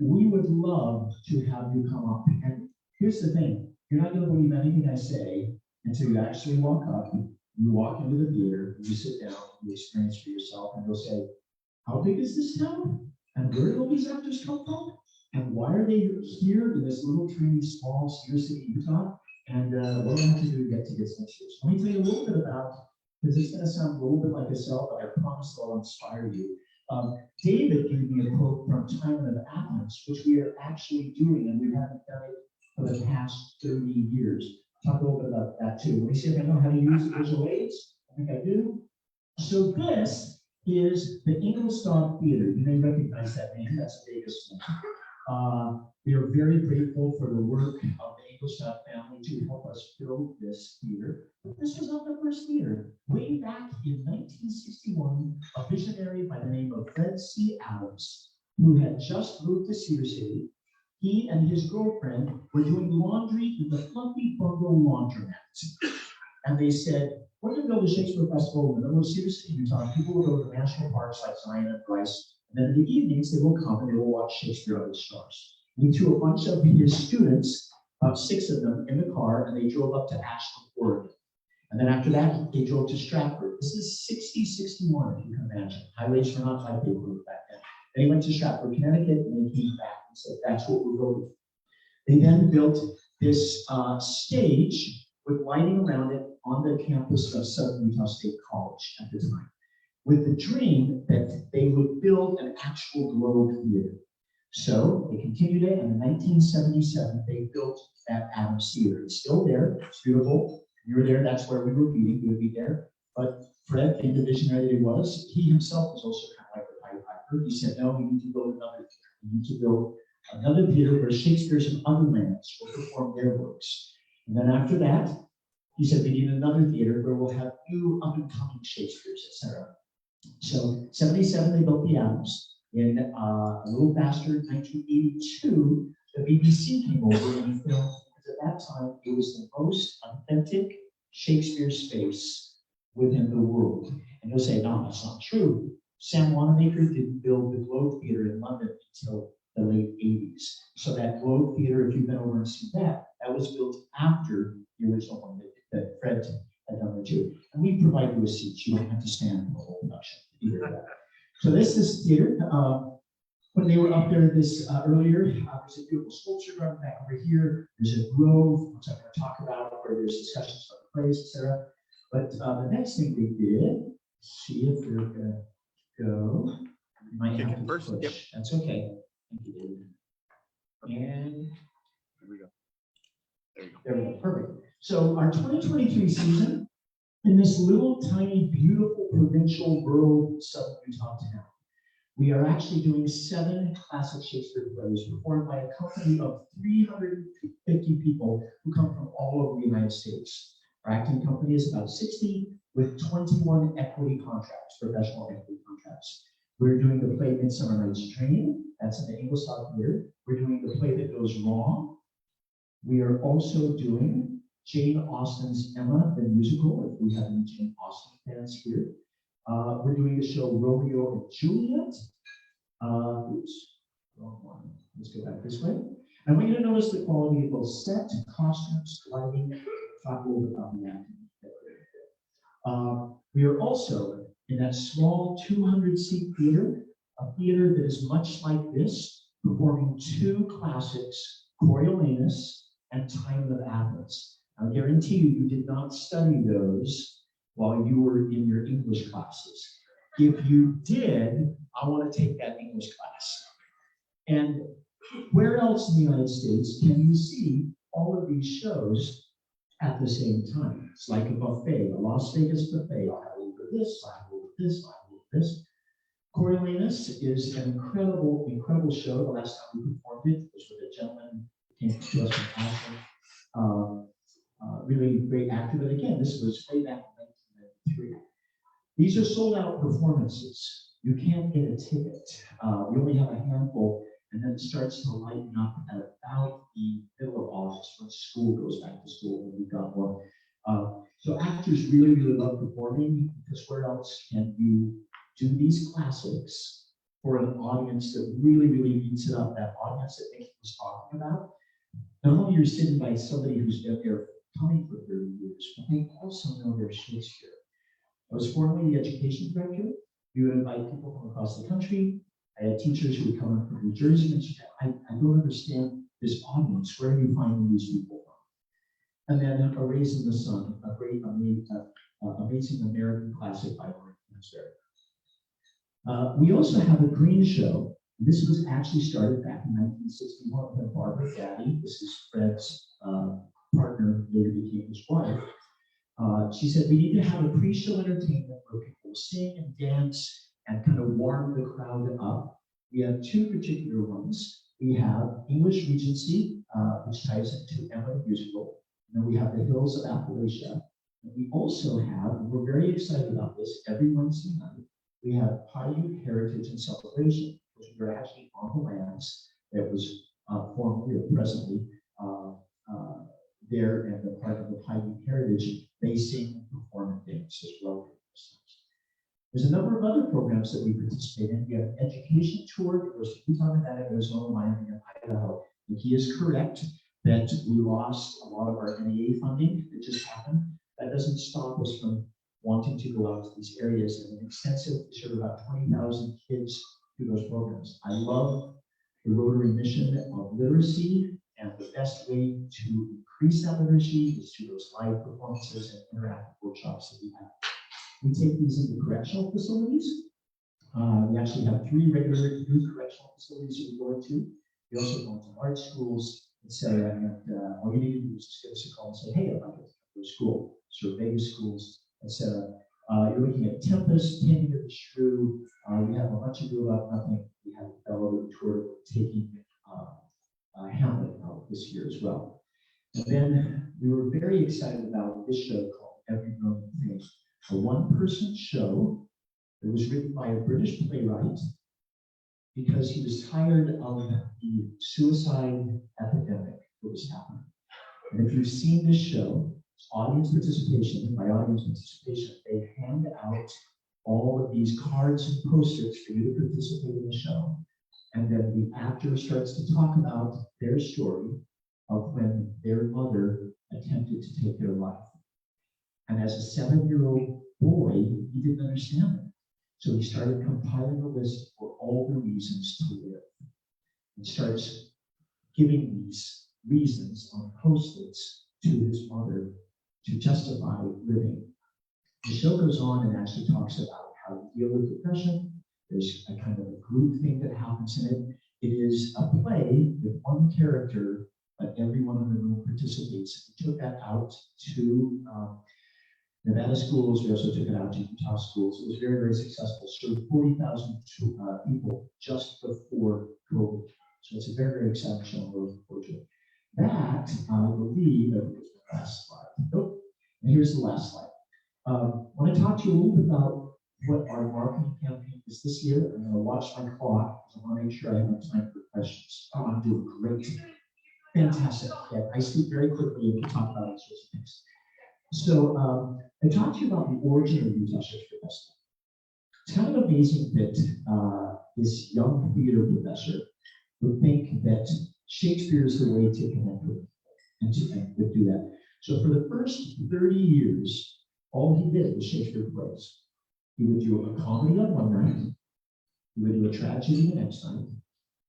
we would love to have you come up. And here's the thing, you're not going to believe anything I say until you actually walk up. You walk into the theater, you sit down, you experience for yourself, and you'll say, how big is this town? And where do all these actors come from? And why are they here in this little tiny small Cedar City, Utah? And what do I have to do to get tickets next year? So let me tell you a little bit about, because it's going to sound a little bit like a sell, but I promise I'll inspire you. David gave me a quote from Timon of Athens, which we are actually doing, and we haven't done it for the past 30 years. Talk a little bit about that too. Let me see if I know how to use the visual aids. I think I do. So this is the Ingolstadt Theater. You may recognize that name. That's a Vegas name. We are very grateful for the work of the Ingolstadt family to help us build this theater. But this was not the first theater. Way back in 1961, a visionary by the name of Fred C. Adams, who had just moved to Cedar City, he and his girlfriend were doing laundry in the Fluffy Bundle laundromat. And they said, we're going to go to the Shakespeare Festival in the middle of Cedar City, Utah. People will go to the national parks like Zion and Bryce. And then in the evenings, they will come and they will watch Shakespeare on the stars. He threw a bunch of his students, about 6 of them, in the car, and they drove up to Ashland, Oregon. And then after that, they drove to Stratford. This is 60-61, if you can imagine. Highways were not high paper back then. They went to Stratford, Connecticut, and they came back and said, that's what we're going with. They then built this stage with lighting around it on the campus of Southern Utah State College at the time, with the dream that they would build an actual Globe Theater. So they continued it, and in 1977, they built that Adams Theater. It's still there, it's beautiful. You were there, that's where we were meeting, you would be there. But Fred, being the visionary that he was, he himself was also kind of like the Pied Piper. He said, no, we need to build another theater. We need to build another theater where Shakespeare's and other lands will perform their works. And then after that, he said, we need another theater where we'll have new up-and-coming Shakespeare's, etc. So 77, they built the Adams. In a little faster, 1982, the BBC came over and filmed, because at that time, it was the most authentic Shakespeare space within the world. And you'll say, no, that's not true. Sam Wanamaker didn't build the Globe Theater in London until the late 80s. So that Globe Theater, if you've been over and seen that, that was built after the original one that Fred had done with you. And we provide you a seat. You don't have to stand for the whole production. So this is theater. When they were up there this earlier, there's a beautiful sculpture garden back over here. There's a grove, which I'm going to talk about, where there's discussions about the plays, etc. But the next thing we did, see if they're going to go. You might have to push. Yep. That's okay. Thank you, David. And here we go. There we go. Perfect. So our 2023 season, in this little tiny, beautiful provincial rural southern Utah town, we are actually doing 7 classic Shakespeare plays performed by a company of 350 people who come from all over the United States. Our acting company is about 60 with 21 equity contracts, professional equity contracts. We're doing the play Midsummer Night's Dream. That's in the Ingolstadt Theater. We're doing the play That Goes Wrong. We are also doing Jane Austen's Emma, the musical, if we have any Jane Austen fans here. We're doing the show Romeo and Juliet. Oops, wrong one. Let's go back this way. And we're going to notice the quality of both set, costumes, lighting, talk a little bit about the acting. We are also in that small 200-seat theater, a theater that is much like this, performing 2 classics, Coriolanus and Timon of Athens. I guarantee you, you did not study those while you were in your English classes. If you did, I want to take that English class. And where else in the United States can you see all of these shows at the same time? It's like a buffet, a Las Vegas buffet. I'll have a little bit of this, I'll have a little bit of this, I'll have a little bit of this. Coriolanus is an incredible, incredible show. The last time we performed it was with a gentleman who came to us from Ashland. Really great actor, but again, this was way back in 1993. These are sold out performances. You can't get a ticket. We only have a handful, and then it starts to lighten up at about the middle of August when school goes back to school, and we've got more. So actors really, really love performing, because where else can you do these classics for an audience that really, really eats it up, that audience that Nick was talking about? Not only you're sitting by somebody who's been there coming for 30 years, but they also know their Shakespeare. I was formerly the education director. We would invite people from across the country. I had teachers who would come in from New Jersey and say, I don't understand this audience. Where are you finding these people from? And then A Raise in the Sun, a great, amazing American classic by Warren Kingsbury. We also have a green show. This was actually started back in 1961 with Barbara Gaddy. This is Fred's partner, later became his wife. She said, we need to have a pre-show entertainment where people sing and dance and kind of warm the crowd up. We have two particular ones. We have English Regency, which ties into Emma the musical. And then we have the Hills of Appalachia. And we also have, and we're very excited about this, every Wednesday night, we have Paiute Heritage and Celebration, which we are actually on the lands that was formerly or presently there, and the part of the Paiute Heritage. They sing and perform and dance as well. There's a number of other programs that we participate in. We have an education tour that goes to Utah, Nevada, Arizona, Miami, and Idaho. And he is correct that we lost a lot of our NEA funding that just happened. That doesn't stop us from wanting to go out to these areas, and an extensive, serve about 20,000 kids through those programs. I love the Rotary mission of literacy, and the best way to increase that literacy is through those live performances and interactive workshops that we have. We take these into correctional facilities. We actually have 3 regular youth correctional facilities that we go into. We also go into art schools, etc. And all you need to do is just give us a call and say, hey, I'd like to go to school, survey schools, etc. You're looking at Tempest, Candy of the Shrew. We have a bunch of Do About Nothing. We have a fellow tour taking Hamlet out this year as well. And then we were very excited about this show called Every Million Things, a one-person show that was written by a British playwright because he was tired of the suicide epidemic that was happening. And if you've seen this show, it's audience participation, and by audience participation, they hand out all of these cards and post-its for you to participate in the show. And then the actor starts to talk about their story of when their mother attempted to take their life. And as a 7-year-old boy, he didn't understand it. So he started compiling a list for all the reasons to live. And starts giving these reasons on post-its to his mother to justify living. The show goes on and actually talks about how to deal with depression. There's a kind of a group thing that happens in it. It is a play with one character, but everyone in the room participates. We took that out to Nevada schools. We also took it out to Utah schools. It was very, very successful. Served 40,000 people just before COVID. So it's a very, very exciting show. I'm looking forward to it. That, I believe, that was the last slide. Nope. And here's the last slide. I want to talk to you a little bit about what our marketing campaign is this year. I'm going to watch my clock because I want to make sure I have time for questions. Oh, I'm doing great. Fantastic. Yeah, I speak very quickly and we talk about all sorts of things. So I talked to you about the origin of Utah Shakespeare Festival. It's kind of amazing that this young theater professor would think that Shakespeare is the way to connect with people and would do that. So for the first 30 years, all he did was Shakespeare plays. He would do a comedy on one night, he would do a tragedy the next night,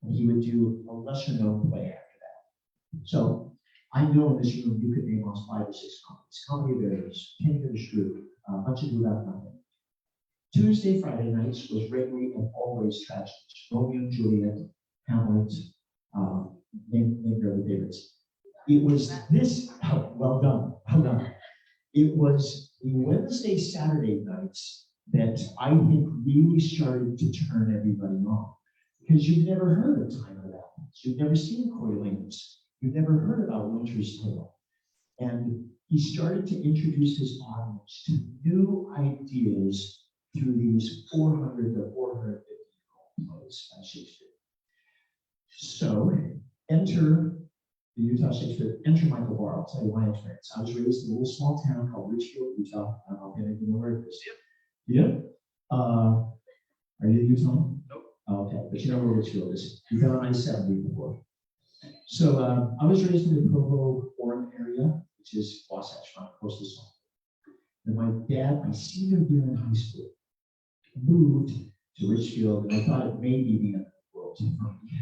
and he would do a lesser known play after that. So I know in this room you could name us 5 or 6 comedies. Comedy of Errors, Penny of the Shrew, a bunch of Do About Nothing. Tuesday, Friday nights was regularly and always tragedies. Romeo and Juliet, Hamlet, name your other favorites. It was this, oh, well done, well done. It was the Wednesday, Saturday nights that I think really started to turn everybody on. Because you've never heard of Time of Athens, you've never seen Coriolanus, you've never heard about Winter's Tale. And he started to introduce his audience to new ideas through these 400 to 450-year-old plays by Shakespeare. So, enter the Utah Shakespeare, enter Michael Barr. I'll tell you my experience. I was raised in a little small town called Richfield, Utah. I don't know if any of you know where it is. Yep. Are you Utah? Nope. Okay, but you know where Richfield is. You've been on I-70 before. So I was raised in the Provo, Orem area, which is Wasatch Front, close to Salt. And my dad, my senior year in high school, moved to Richfield, and I thought it may be the end of the world for me.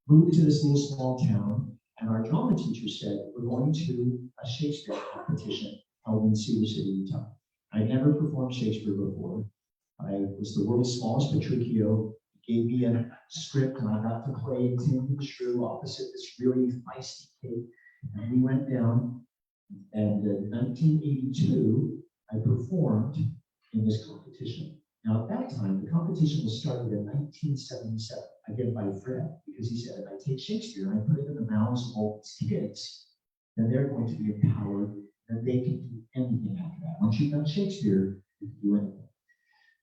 Moved to this little small town, and our drama teacher said, we're going to a Shakespeare competition held in Cedar City, Utah. I never performed Shakespeare before. I was the world's smallest Petruchio. Gave me a script, and I got to play Tim the Shrew opposite this really feisty kid. And we went down, and in 1982, I performed in this competition. Now, at that time, the competition was started in 1977, again by Fred, because he said, if I take Shakespeare and I put it in the mouths of all these kids, then they're going to be empowered, and they can do anything after that. Once you've done Shakespeare, you can do anything.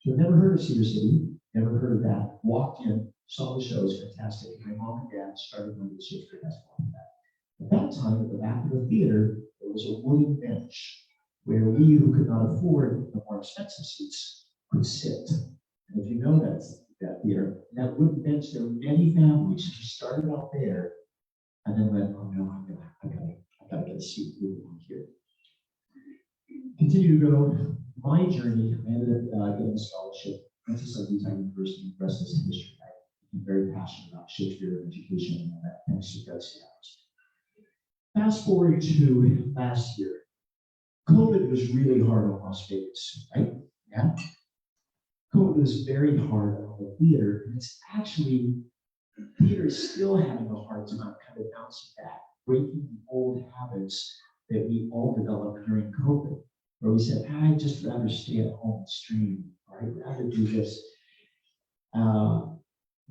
So I've never heard of Cedar City, never heard of that. Walked in, saw the show, it was fantastic. My mom and dad started going to the Shakespeare Festival after that. At that time, at the back of the theater, there was a wooden bench where we who could not afford the more expensive seats could sit. And if you know that theater, that wooden bench, there were many families who started out there and then went, oh no, I gotta get a seat here. Continue to go. My journey, I ended up getting a scholarship, went to Southern Utah University, and the rest is history. I became very passionate about Shakespeare and education, and that thanks to Betsy House. Fast forward to last year. COVID was really hard on Las Vegas, right? Yeah. COVID was very hard on the theater, and it's actually, theater is still having a hard time kind of bouncing back, breaking the old habits that we all developed during COVID, where we said, I'd just rather stay at home and stream, or I'd rather do this.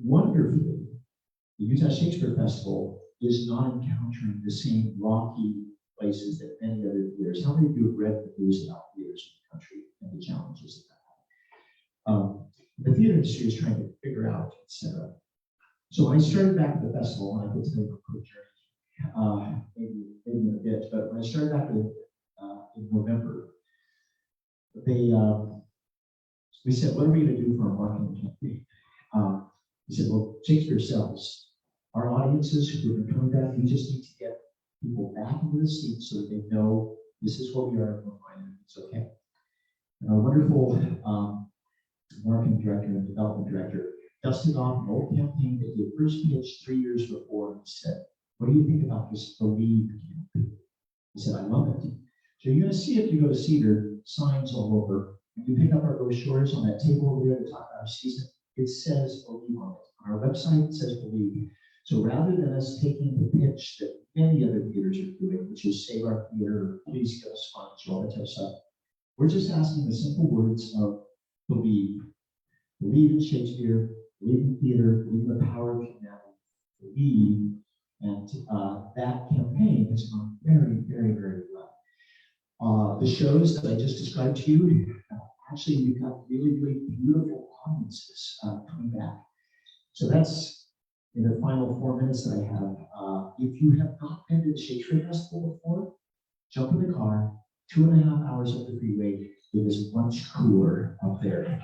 Wonderfully, the Utah Shakespeare Festival is not encountering the same rocky places that many other theaters. How many of you have read the news about theaters in the country and the challenges that have? The theater industry is trying to figure out, etc. So when I started back at the festival, and I could tell you a quick journey, maybe in a bit, but when I started back in November, we said, what are we going to do for our marketing campaign? We said, well, Shakespeare sells. Our audiences who have been coming back, we just need to get people back into the seats so that they know this is what we are, and it's okay. And our wonderful marketing director and development director dusted off an old campaign that he had first pitched 3 years before, and said, what do you think about this Believe campaign? He said, I love it. So you're going to see, if you go to Cedar, signs all over. If you pick up our brochures on that table over there to talk about our season, it says Believe on it. On our website, it says Believe. So rather than us taking the pitch that many other theaters are doing, which is save our theater, please give us funds, all that type of stuff, we're just asking the simple words of believe. Believe in Shakespeare, believe in theater, believe in the power of humanity, believe. And that campaign has gone very, very, very well. The shows that I just described to you, actually, we've got really, really beautiful audiences coming back. So that's in the final 4 minutes that I have. If you have not been to the Shakespeare Festival before, jump in the car, 2.5 hours up the freeway, it is much cooler up there.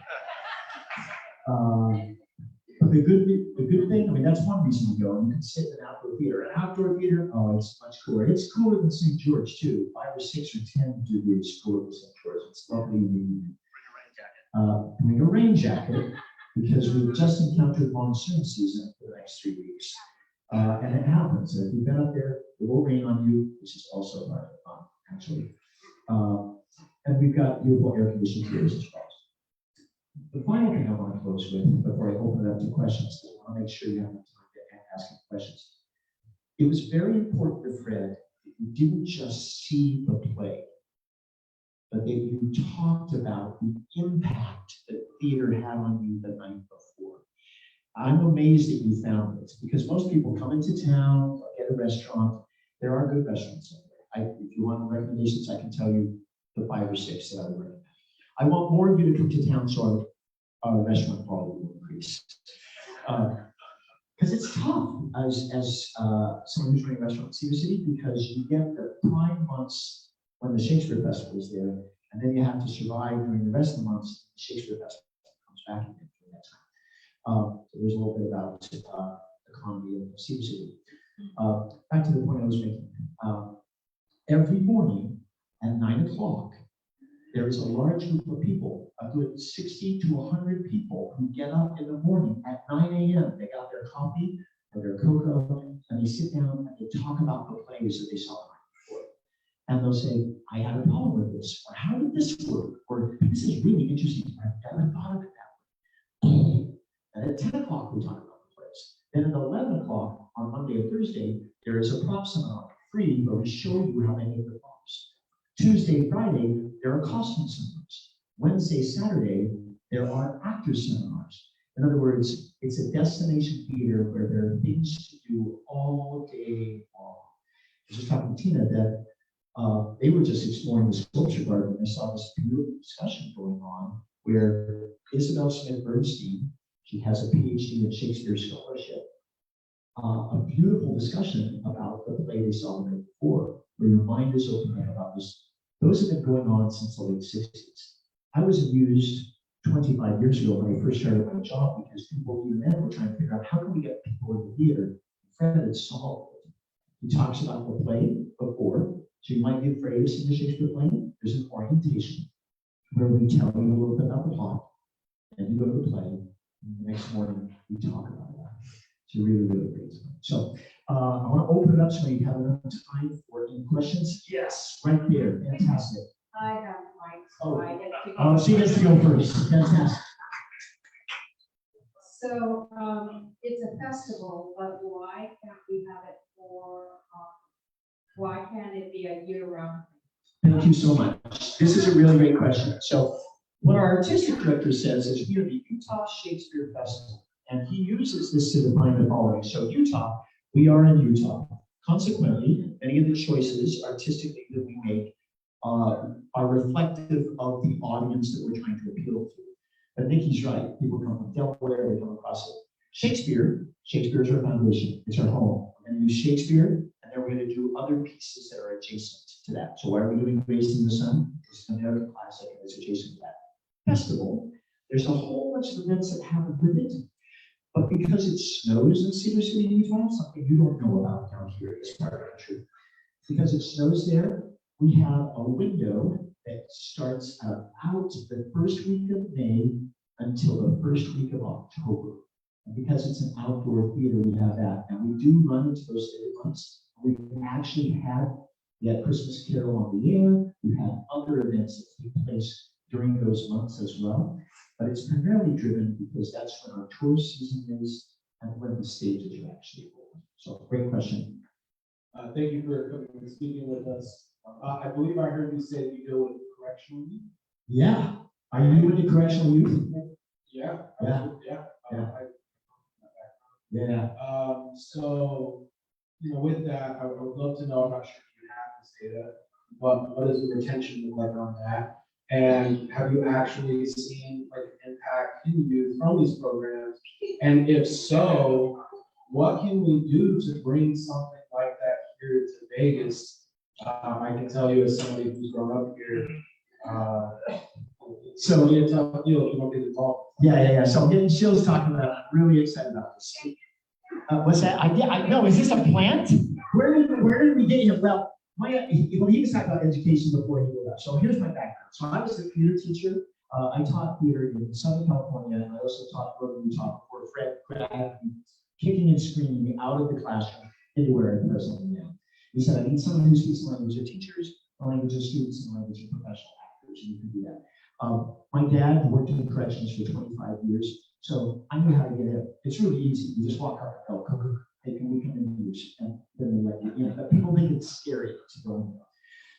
But the good thing, I mean, that's one reason to go. You can sit in an outdoor theater. An outdoor theater, oh, it's much cooler. It's cooler than St. George, too. 5 or 6 or 10 degrees cooler than St. George. It's lovely in the evening. Bring a rain jacket, because we've just encountered monsoon season for the next 3 weeks. And it happens. If you've been up there, it will rain on you, which is also part of the fun, actually. And we've got beautiful air conditioned theaters as well. The final thing I want to close with before I open it up to questions, because I want to make sure you have enough time to ask questions. It was very important to Fred that you didn't just see the play, but that you talked about the impact that theater had on you the night before. I'm amazed that you found this, because most people come into town, get a restaurant. There are good restaurants out there. If you want recommendations, I can tell you the 5 or 6 that I would recommend. I want more of you to come to town so our restaurant quality will increase. Because it's tough as someone who's running a restaurant in Cedar City, because you get the prime months when the Shakespeare Festival is there, and then you have to survive during the rest of the months. The Shakespeare Festival comes back again during that time. So there's a little bit about economy of Cedar City. Back to the point I was making. Every morning at 9 o'clock, there is a large group of people, a good 60 to 100 people, who get up in the morning at 9 a.m. They got their coffee or their cocoa, and they sit down and they talk about the plays that they saw the night before. And they'll say, I had a problem with this, or how did this work? Or this is really interesting. I never thought of it that way. And at 10 o'clock, we talk about the plays. Then at 11 o'clock on Monday and Thursday, there is a prop seminar, free, where we show you how they make the props. Tuesday, Friday, there are costume seminars. Wednesday, Saturday, there are actor seminars. In other words, it's a destination theater where there are things to do all day long. I was just talking to Tina that they were just exploring the sculpture garden, and they saw this beautiful discussion going on where Isabel Smith Bernstein, she has a PhD in Shakespeare scholarship, a beautiful discussion about the play they saw the night before, where your mind is opening up about this. Those have been going on since the late 60s. I was amused 25 years ago when I first started my job, because people even then were trying to figure out how can we get people in the theater. Fred had solved it. He talks about the play before, so you might be afraid of seeing the Shakespeare play. There's an orientation where we tell you a little bit about the plot, and you go to the play, and the next morning we talk about it. It's a really, really great time. So I want to open it up so you have enough time for any questions. Yes, right there. Fantastic. I have Mike, so Oh, I get to go. she gets to go first. Fantastic. So, it's a festival, but why can't we have it why can't it be a year-round? Thank you so much. This is a really great question. So what our artistic director says is we are the Utah Shakespeare Festival, and he uses this to define the following. So Utah, we are in Utah. Consequently, many of the choices artistically that we make are reflective of the audience that we're trying to appeal to. But Nikki's right. People come from Delaware, they come across it. Shakespeare is our foundation. It's our home. We're going to use Shakespeare, and then we're going to do other pieces that are adjacent to that. So why are we doing Raised in the Sun? It's an American classic, and it's adjacent to that festival. There's a whole bunch of events that happen with it. But because it snows in Cedar City, Utah, something you don't know about down here in this part of the country, because it snows there, we have a window that starts about the first week of May until the first week of October. And because it's an outdoor theater, we have that. And we do run into those 3 months. We've actually had the Christmas Carol on the air. We've had other events that take place during those months as well. But it's primarily driven because that's when our tourist season is and when the stages are actually open. So great question. Thank you for coming and speaking with us. I believe I heard you say you deal with correctional youth. Yeah. Are you with the correctional youth? Yeah. Yeah. Yeah. Yeah. So, with that, I would love to know, I'm not sure if you have to say that, but what does the retention look like on that? And have you actually seen like an impact in youth from these programs? And if so, what can we do to bring something like that here to Vegas? I can tell you as somebody who's grown up here, so it's a tough deal if you don't get involved. Yeah. So I'm getting chills talking about it. I'm really excited about this. What's that? I know. Is this a plant? Where did we get here? Well, he was talking about education before he did that. So here's my background. So I was a theater teacher. I taught theater in Southern California, and I also taught Rotary Utah before Fred grabbed me, kicking and screaming me out of the classroom into where I presently am. He said, I need someone who speaks the language of teachers, the language of students, and the language of professional actors, and you can do that. My dad worked in corrections for 25 years, so I knew how to get in. It's really easy. You just walk up and go, come on, hey, can we come in here? And then they let you in. But people think it's scary to go in.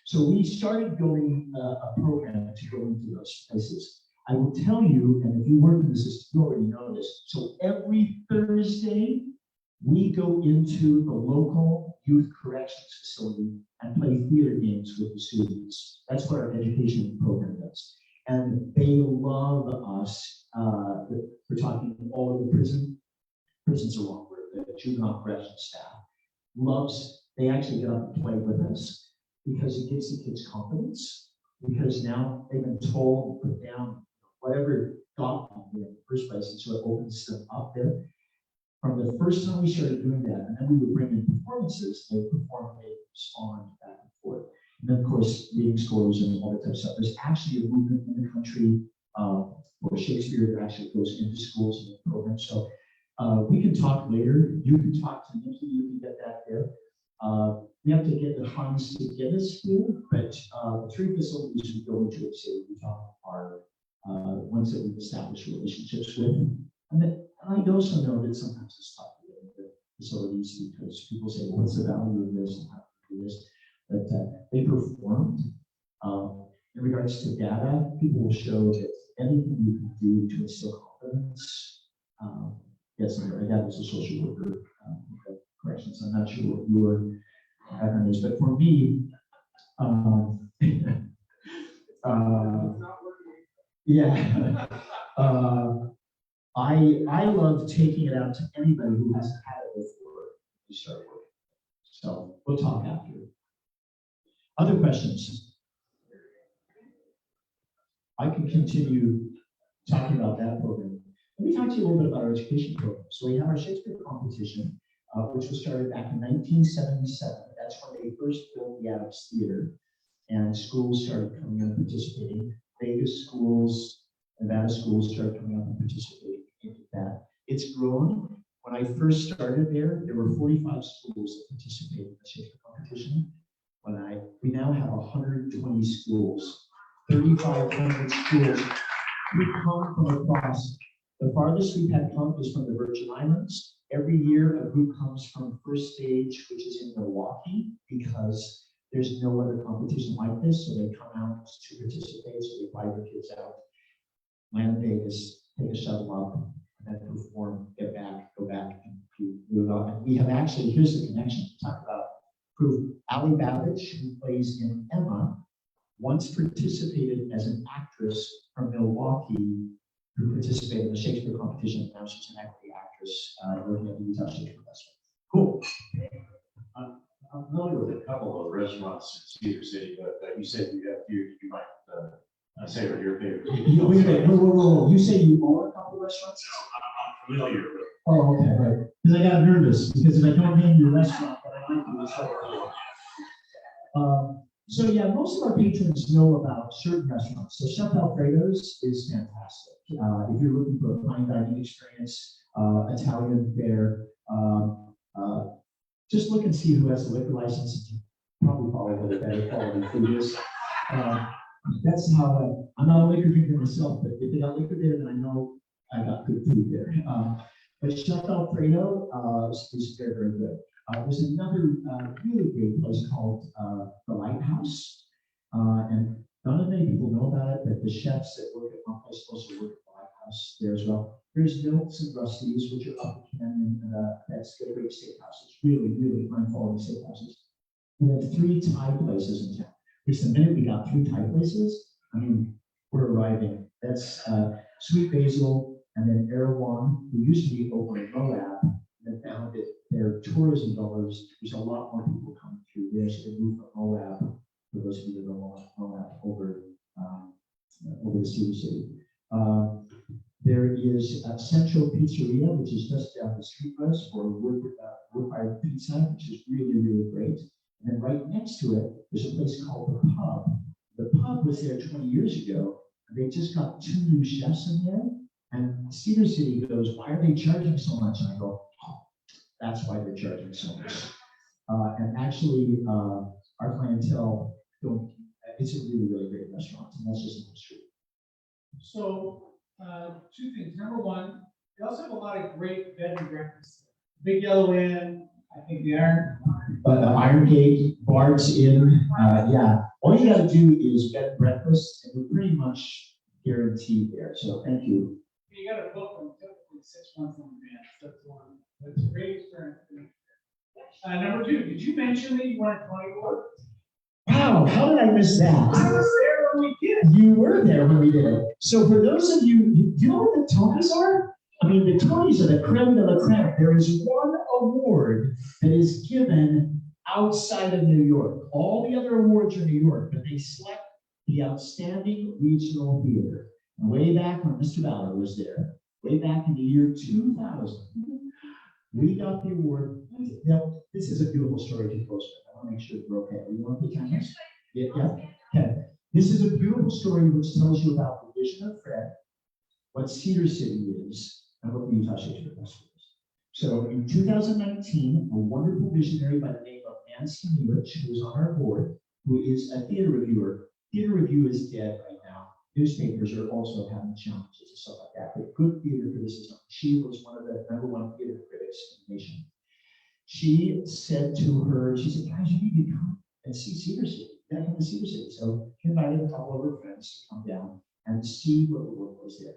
So we started building a program to go into those places. I will tell you, and if you work in the system, you already know this. So every Thursday, we go into the local youth corrections facility and play theater games with the students. That's what our education program does. And they love us. We're talking all of the prisons are wrong word, the juvenile corrections staff loves, they actually get up and play with us because it gives the kids confidence, because now they've been told to put down whatever got them there in the first place, and so it opens them up there. From the first time we started doing that, and then we would bring in performances, they would perform, they respond back and forth. And then, of course, reading scores and all that type of stuff. There's actually a movement in the country where Shakespeare that actually goes into schools and the program. So we can talk later. You can talk to Nikki, you can get that there. We have to get the funds to get us here, but the three facilities we go into say we talk are ones that we've established relationships with. And then I also know that sometimes it's tough to get into facilities because people say, well, what's the value of this and how to do this? But they performed. In regards to data, people will show that anything you can do to instill confidence. Yes, my dad was a social worker, corrections. I'm not sure what your background is, but for me, yeah, I love taking it out to anybody who hasn't had it before you start working. So we'll talk after. Other questions? I can continue talking about that program. Let me talk to you a little bit about our education program. So we have our Shakespeare competition, which was started back in 1977. That's when they first built the Adams Theater, and schools started coming in and participating. Vegas schools, Nevada schools started coming up and participating in that. It's grown. When I first started there were 45 schools that participated in the Shakespeare competition. We now have 120 schools, 3,500 schools. We come from across. The farthest we've had come is from the Virgin Islands. Every year, a group comes from First Stage, which is in Milwaukee, because there's no other competition like this. So they come out to participate. So they fly their kids out, land in Vegas, take a shuttle up, and then perform, get back, go back, and move on. And we have actually, here's the connection. Talk about proof. Ali Babbage, who plays in Emma, once participated as an actress from Milwaukee who participated in the Shakespeare competition. Now she's an equity actress working at the Utah Shakespeare Festival. Cool. I'm familiar with a couple of restaurants in Cedar City, but you said you have few. You might say what your favorite. Wait a minute. Whoa. You say you own a couple of restaurants? I'm familiar with. Oh, okay, right. Because I got nervous, because if I don't name your restaurant, then I might do this. So yeah, most of our patrons know about certain restaurants. So Chef Alfredo's is fantastic. If you're looking for a fine dining experience, Italian fare, just look and see who has the liquor license. And probably follow what a better quality food is. That's how I'm not a liquor drinker myself, but if they got liquor there, then I know I got good food there. But Chef Alfredo is very, very good. There's another really great place called the Lighthouse, and not many people know about it, but the chefs that work at one place also work at the Lighthouse there as well. There's Milks and Rusty's, which are up in Canyon, and that's the great steakhouses, really, really high quality steakhouses. We have 3 Thai places in town. Which the minute we got 3 Thai places, I mean, we're arriving. That's Sweet Basil, and then Erewhon, who used to be over in Moab, and found that their tourism dollars, there's a lot more people coming through there, so they moved from Moab, for those of you that know Moab, over the Cedar City. There is Central Pizzeria, which is just down the street from us, for wood-fired pizza, which is really, really great. And then right next to it, there's a place called The Pub. The Pub was there 20 years ago, and they just got 2 new chefs in there. And Cedar City goes, why are they charging so much? And I go, oh, that's why they're charging so much. And actually, our clientele don't, it's a really, really great restaurant, and that's just on the street. So, two things. Number one, they also have a lot of great bed and breakfasts. Big Yellow Inn, I think the Iron Gate, Bard's Inn, yeah. All you gotta do is bed and breakfast, and we're pretty much guaranteed there, so thank you. You got to book them typically 6 months in advance. That's one. That's a great experience. Number two, did you mention that you wanted 24? Wow, how did I miss that? I was there when we did it. You were there when we did it. So for those of you, do you know what the Tonys are? I mean, the Tonys are the creme de la creme. There is one award that is given outside of New York. All the other awards are New York, but they select the outstanding regional theater. And way back when Mr. Ballard was there, way back in the year 2000, we got the award. Now, this is a beautiful story to close with. I want to make sure we're okay. You want to take time? Yeah, yeah. Okay. This is a beautiful story which tells you about the vision of Fred, what Cedar City is, and what the Utah Shakespeare Festival is. So in 2019, a wonderful visionary by the name of Nancy Nelich, who is on our board, who is a theater reviewer. Theater review is dead right now. Newspapers are also having challenges and stuff like that, but good theater criticism. She was one of the #1 theater critics in the nation. She said to her, she said, guys, you need to come and see Cedar City. You gotta come to Cedar City. So she invited a couple of her friends to come down and see what the work was there.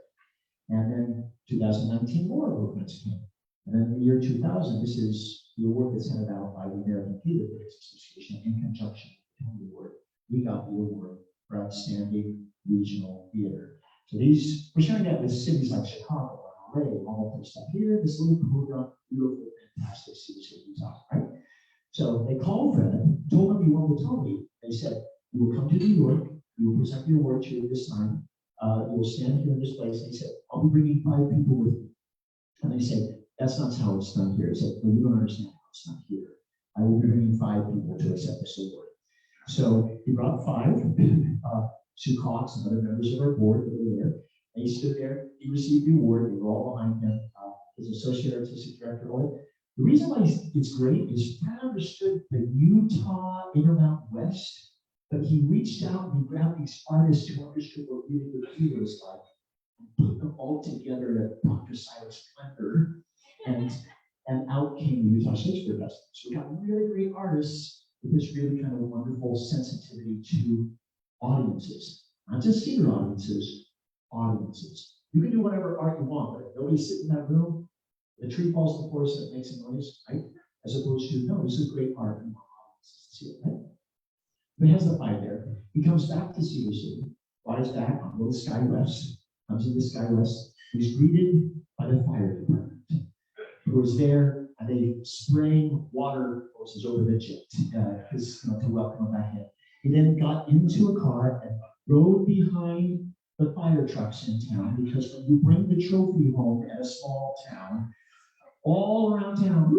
And then 2019, more of her friends came. And then in the year 2000, this is the award that's handed out by the American Theater Critics Association in conjunction with the Tony Award. We got the award for outstanding regional theater. So these, we're sharing that with cities like Chicago and LA, all of this stuff. Here, this little program, beautiful, fantastic city, Utah, right? So they called Fred, told him you won the Tony. They said, you will come to New York, you will present the award to you this time. You will stand here in this place. And he said, I'll be bringing 5 people with me. And they said, that's not how it's done here. He said, well, you don't understand how it's done here. I will be bringing 5 people to accept this award. So he brought 5, Sue Cox and other members of our board that were there. They stood there, he received the award, they were all behind him, his associate artistic director. The reason why it's great is Fred understood the Utah Intermountain West, but he reached out and he grabbed these artists who understood what really good theater was like, and put them all together at Dr. Silas Splendor, and out came the Utah Shakespeare Festival. So we got really great artists with this really kind of wonderful sensitivity to audiences, not just theater audiences, audiences. You can do whatever art you want, but if nobody's sitting in that room, the tree falls to the forest and it makes a noise, right? As opposed to, no, this is great art, and audiences see it, right? But he has the 5 there. He comes back to Cedar City, flies back on Little Sky West, comes into Sky West. He's greeted by the fire department, who was there, and they spraying water hoses over the jet to welcome him back in. He then got into a car and rode behind the fire trucks in town, because when you bring the trophy home in a small town, all around town,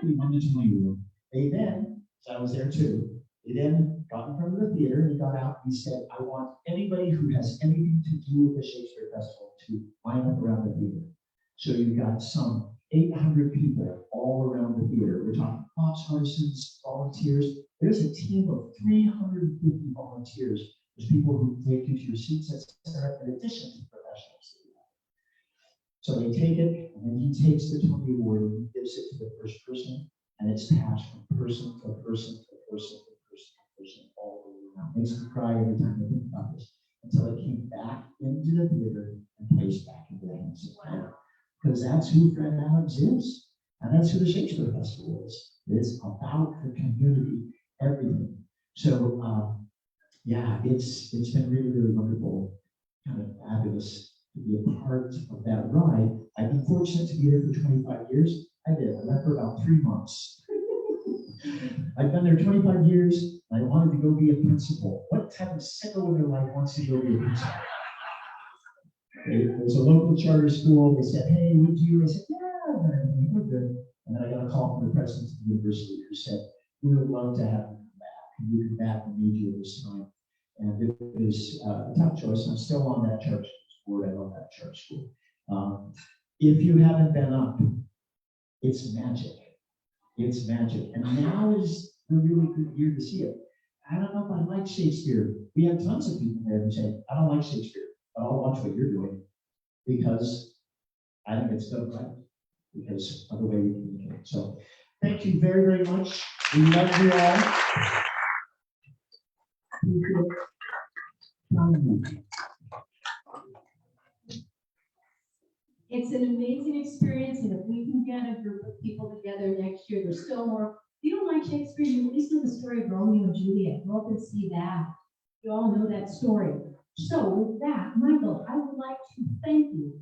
we wanted to know. They then, so I was there too, they then got in front of the theater and he got out and he said, I want anybody who has anything to do with the Shakespeare Festival to line up around the theater. So you got some 800 people all around the theater. We're talking props, artisans, volunteers. There's a team of 350 volunteers. There's people who take you to your seats, etc., in addition to professionals. So they take it, and then he takes the Tony Award and he gives it to the first person, and it's passed from person to person to person to person to person all the way around. Makes me cry every time I think about this, until it came back into the theater and placed back into the hands of God. Because that's who Fred Adams is, and that's who the Shakespeare Festival is. It's about the community, everything. So yeah, it's been really, really wonderful, kind of fabulous to be a part of that ride. I've been fortunate to be there for 25 years. I left for about 3 months. I've been there 25 years. I wanted to go be a principal. What type of sicko in their life wants to go be a principal? There's a local charter school. They said, hey, would you? I said, yeah, we're good. And then I got a call from the president of the university who said, we would love to have you come back. Can you come back and need you this time? And it was a tough choice. I'm still on that charter school board. I love that charter school. If you haven't been up, it's magic. It's magic. And now is a really good year to see it. I don't know if I like Shakespeare. We have tons of people there who say, I don't like Shakespeare. but I'll watch what you're doing because I think it's done right, because of the way we communicate. So thank you very, very much. We love you all. It's an amazing experience, and if we can get a group of people together next year, there's still more. If you don't like Shakespeare, you at least know the story of Romeo and Juliet. Go up and see that. You all know that story. So with that, Michael, I would like to thank you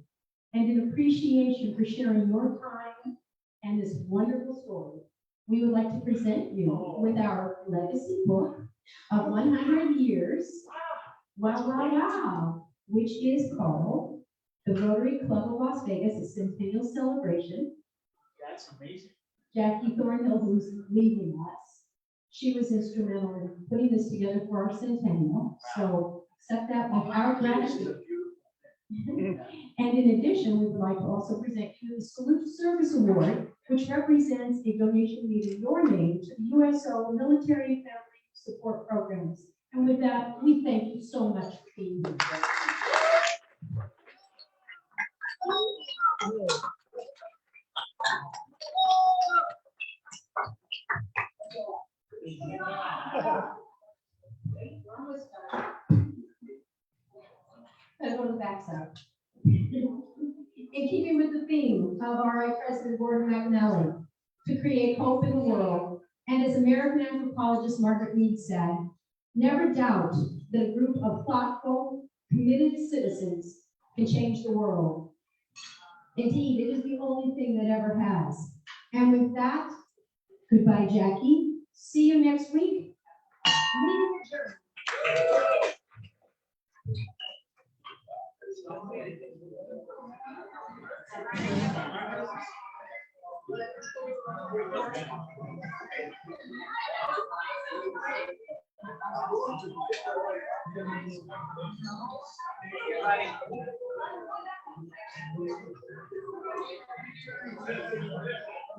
and in appreciation for sharing your time and this wonderful story. We would like to present you with our legacy book of 100 years. Wow, wow, wow, which is called the Rotary Club of Las Vegas, a Centennial Celebration. That's amazing. Jackie Thornhill, who's leaving us, she was instrumental in putting this together for our centennial. So accept that with our gratitude. And in addition, we would like to also present you the Salute to Service Award, which represents a donation made in your name to the USO Military and Family Support Programs. And with that, we thank you so much for being here. Gotta go to the backside. In keeping with the theme of our President Gordon McNally, to create hope in the world, and as American anthropologist Margaret Mead said, never doubt that a group of thoughtful, committed citizens can change the world. Indeed, it is the only thing that ever has. And with that, goodbye, Jackie. See you next week. Meeting adjourned.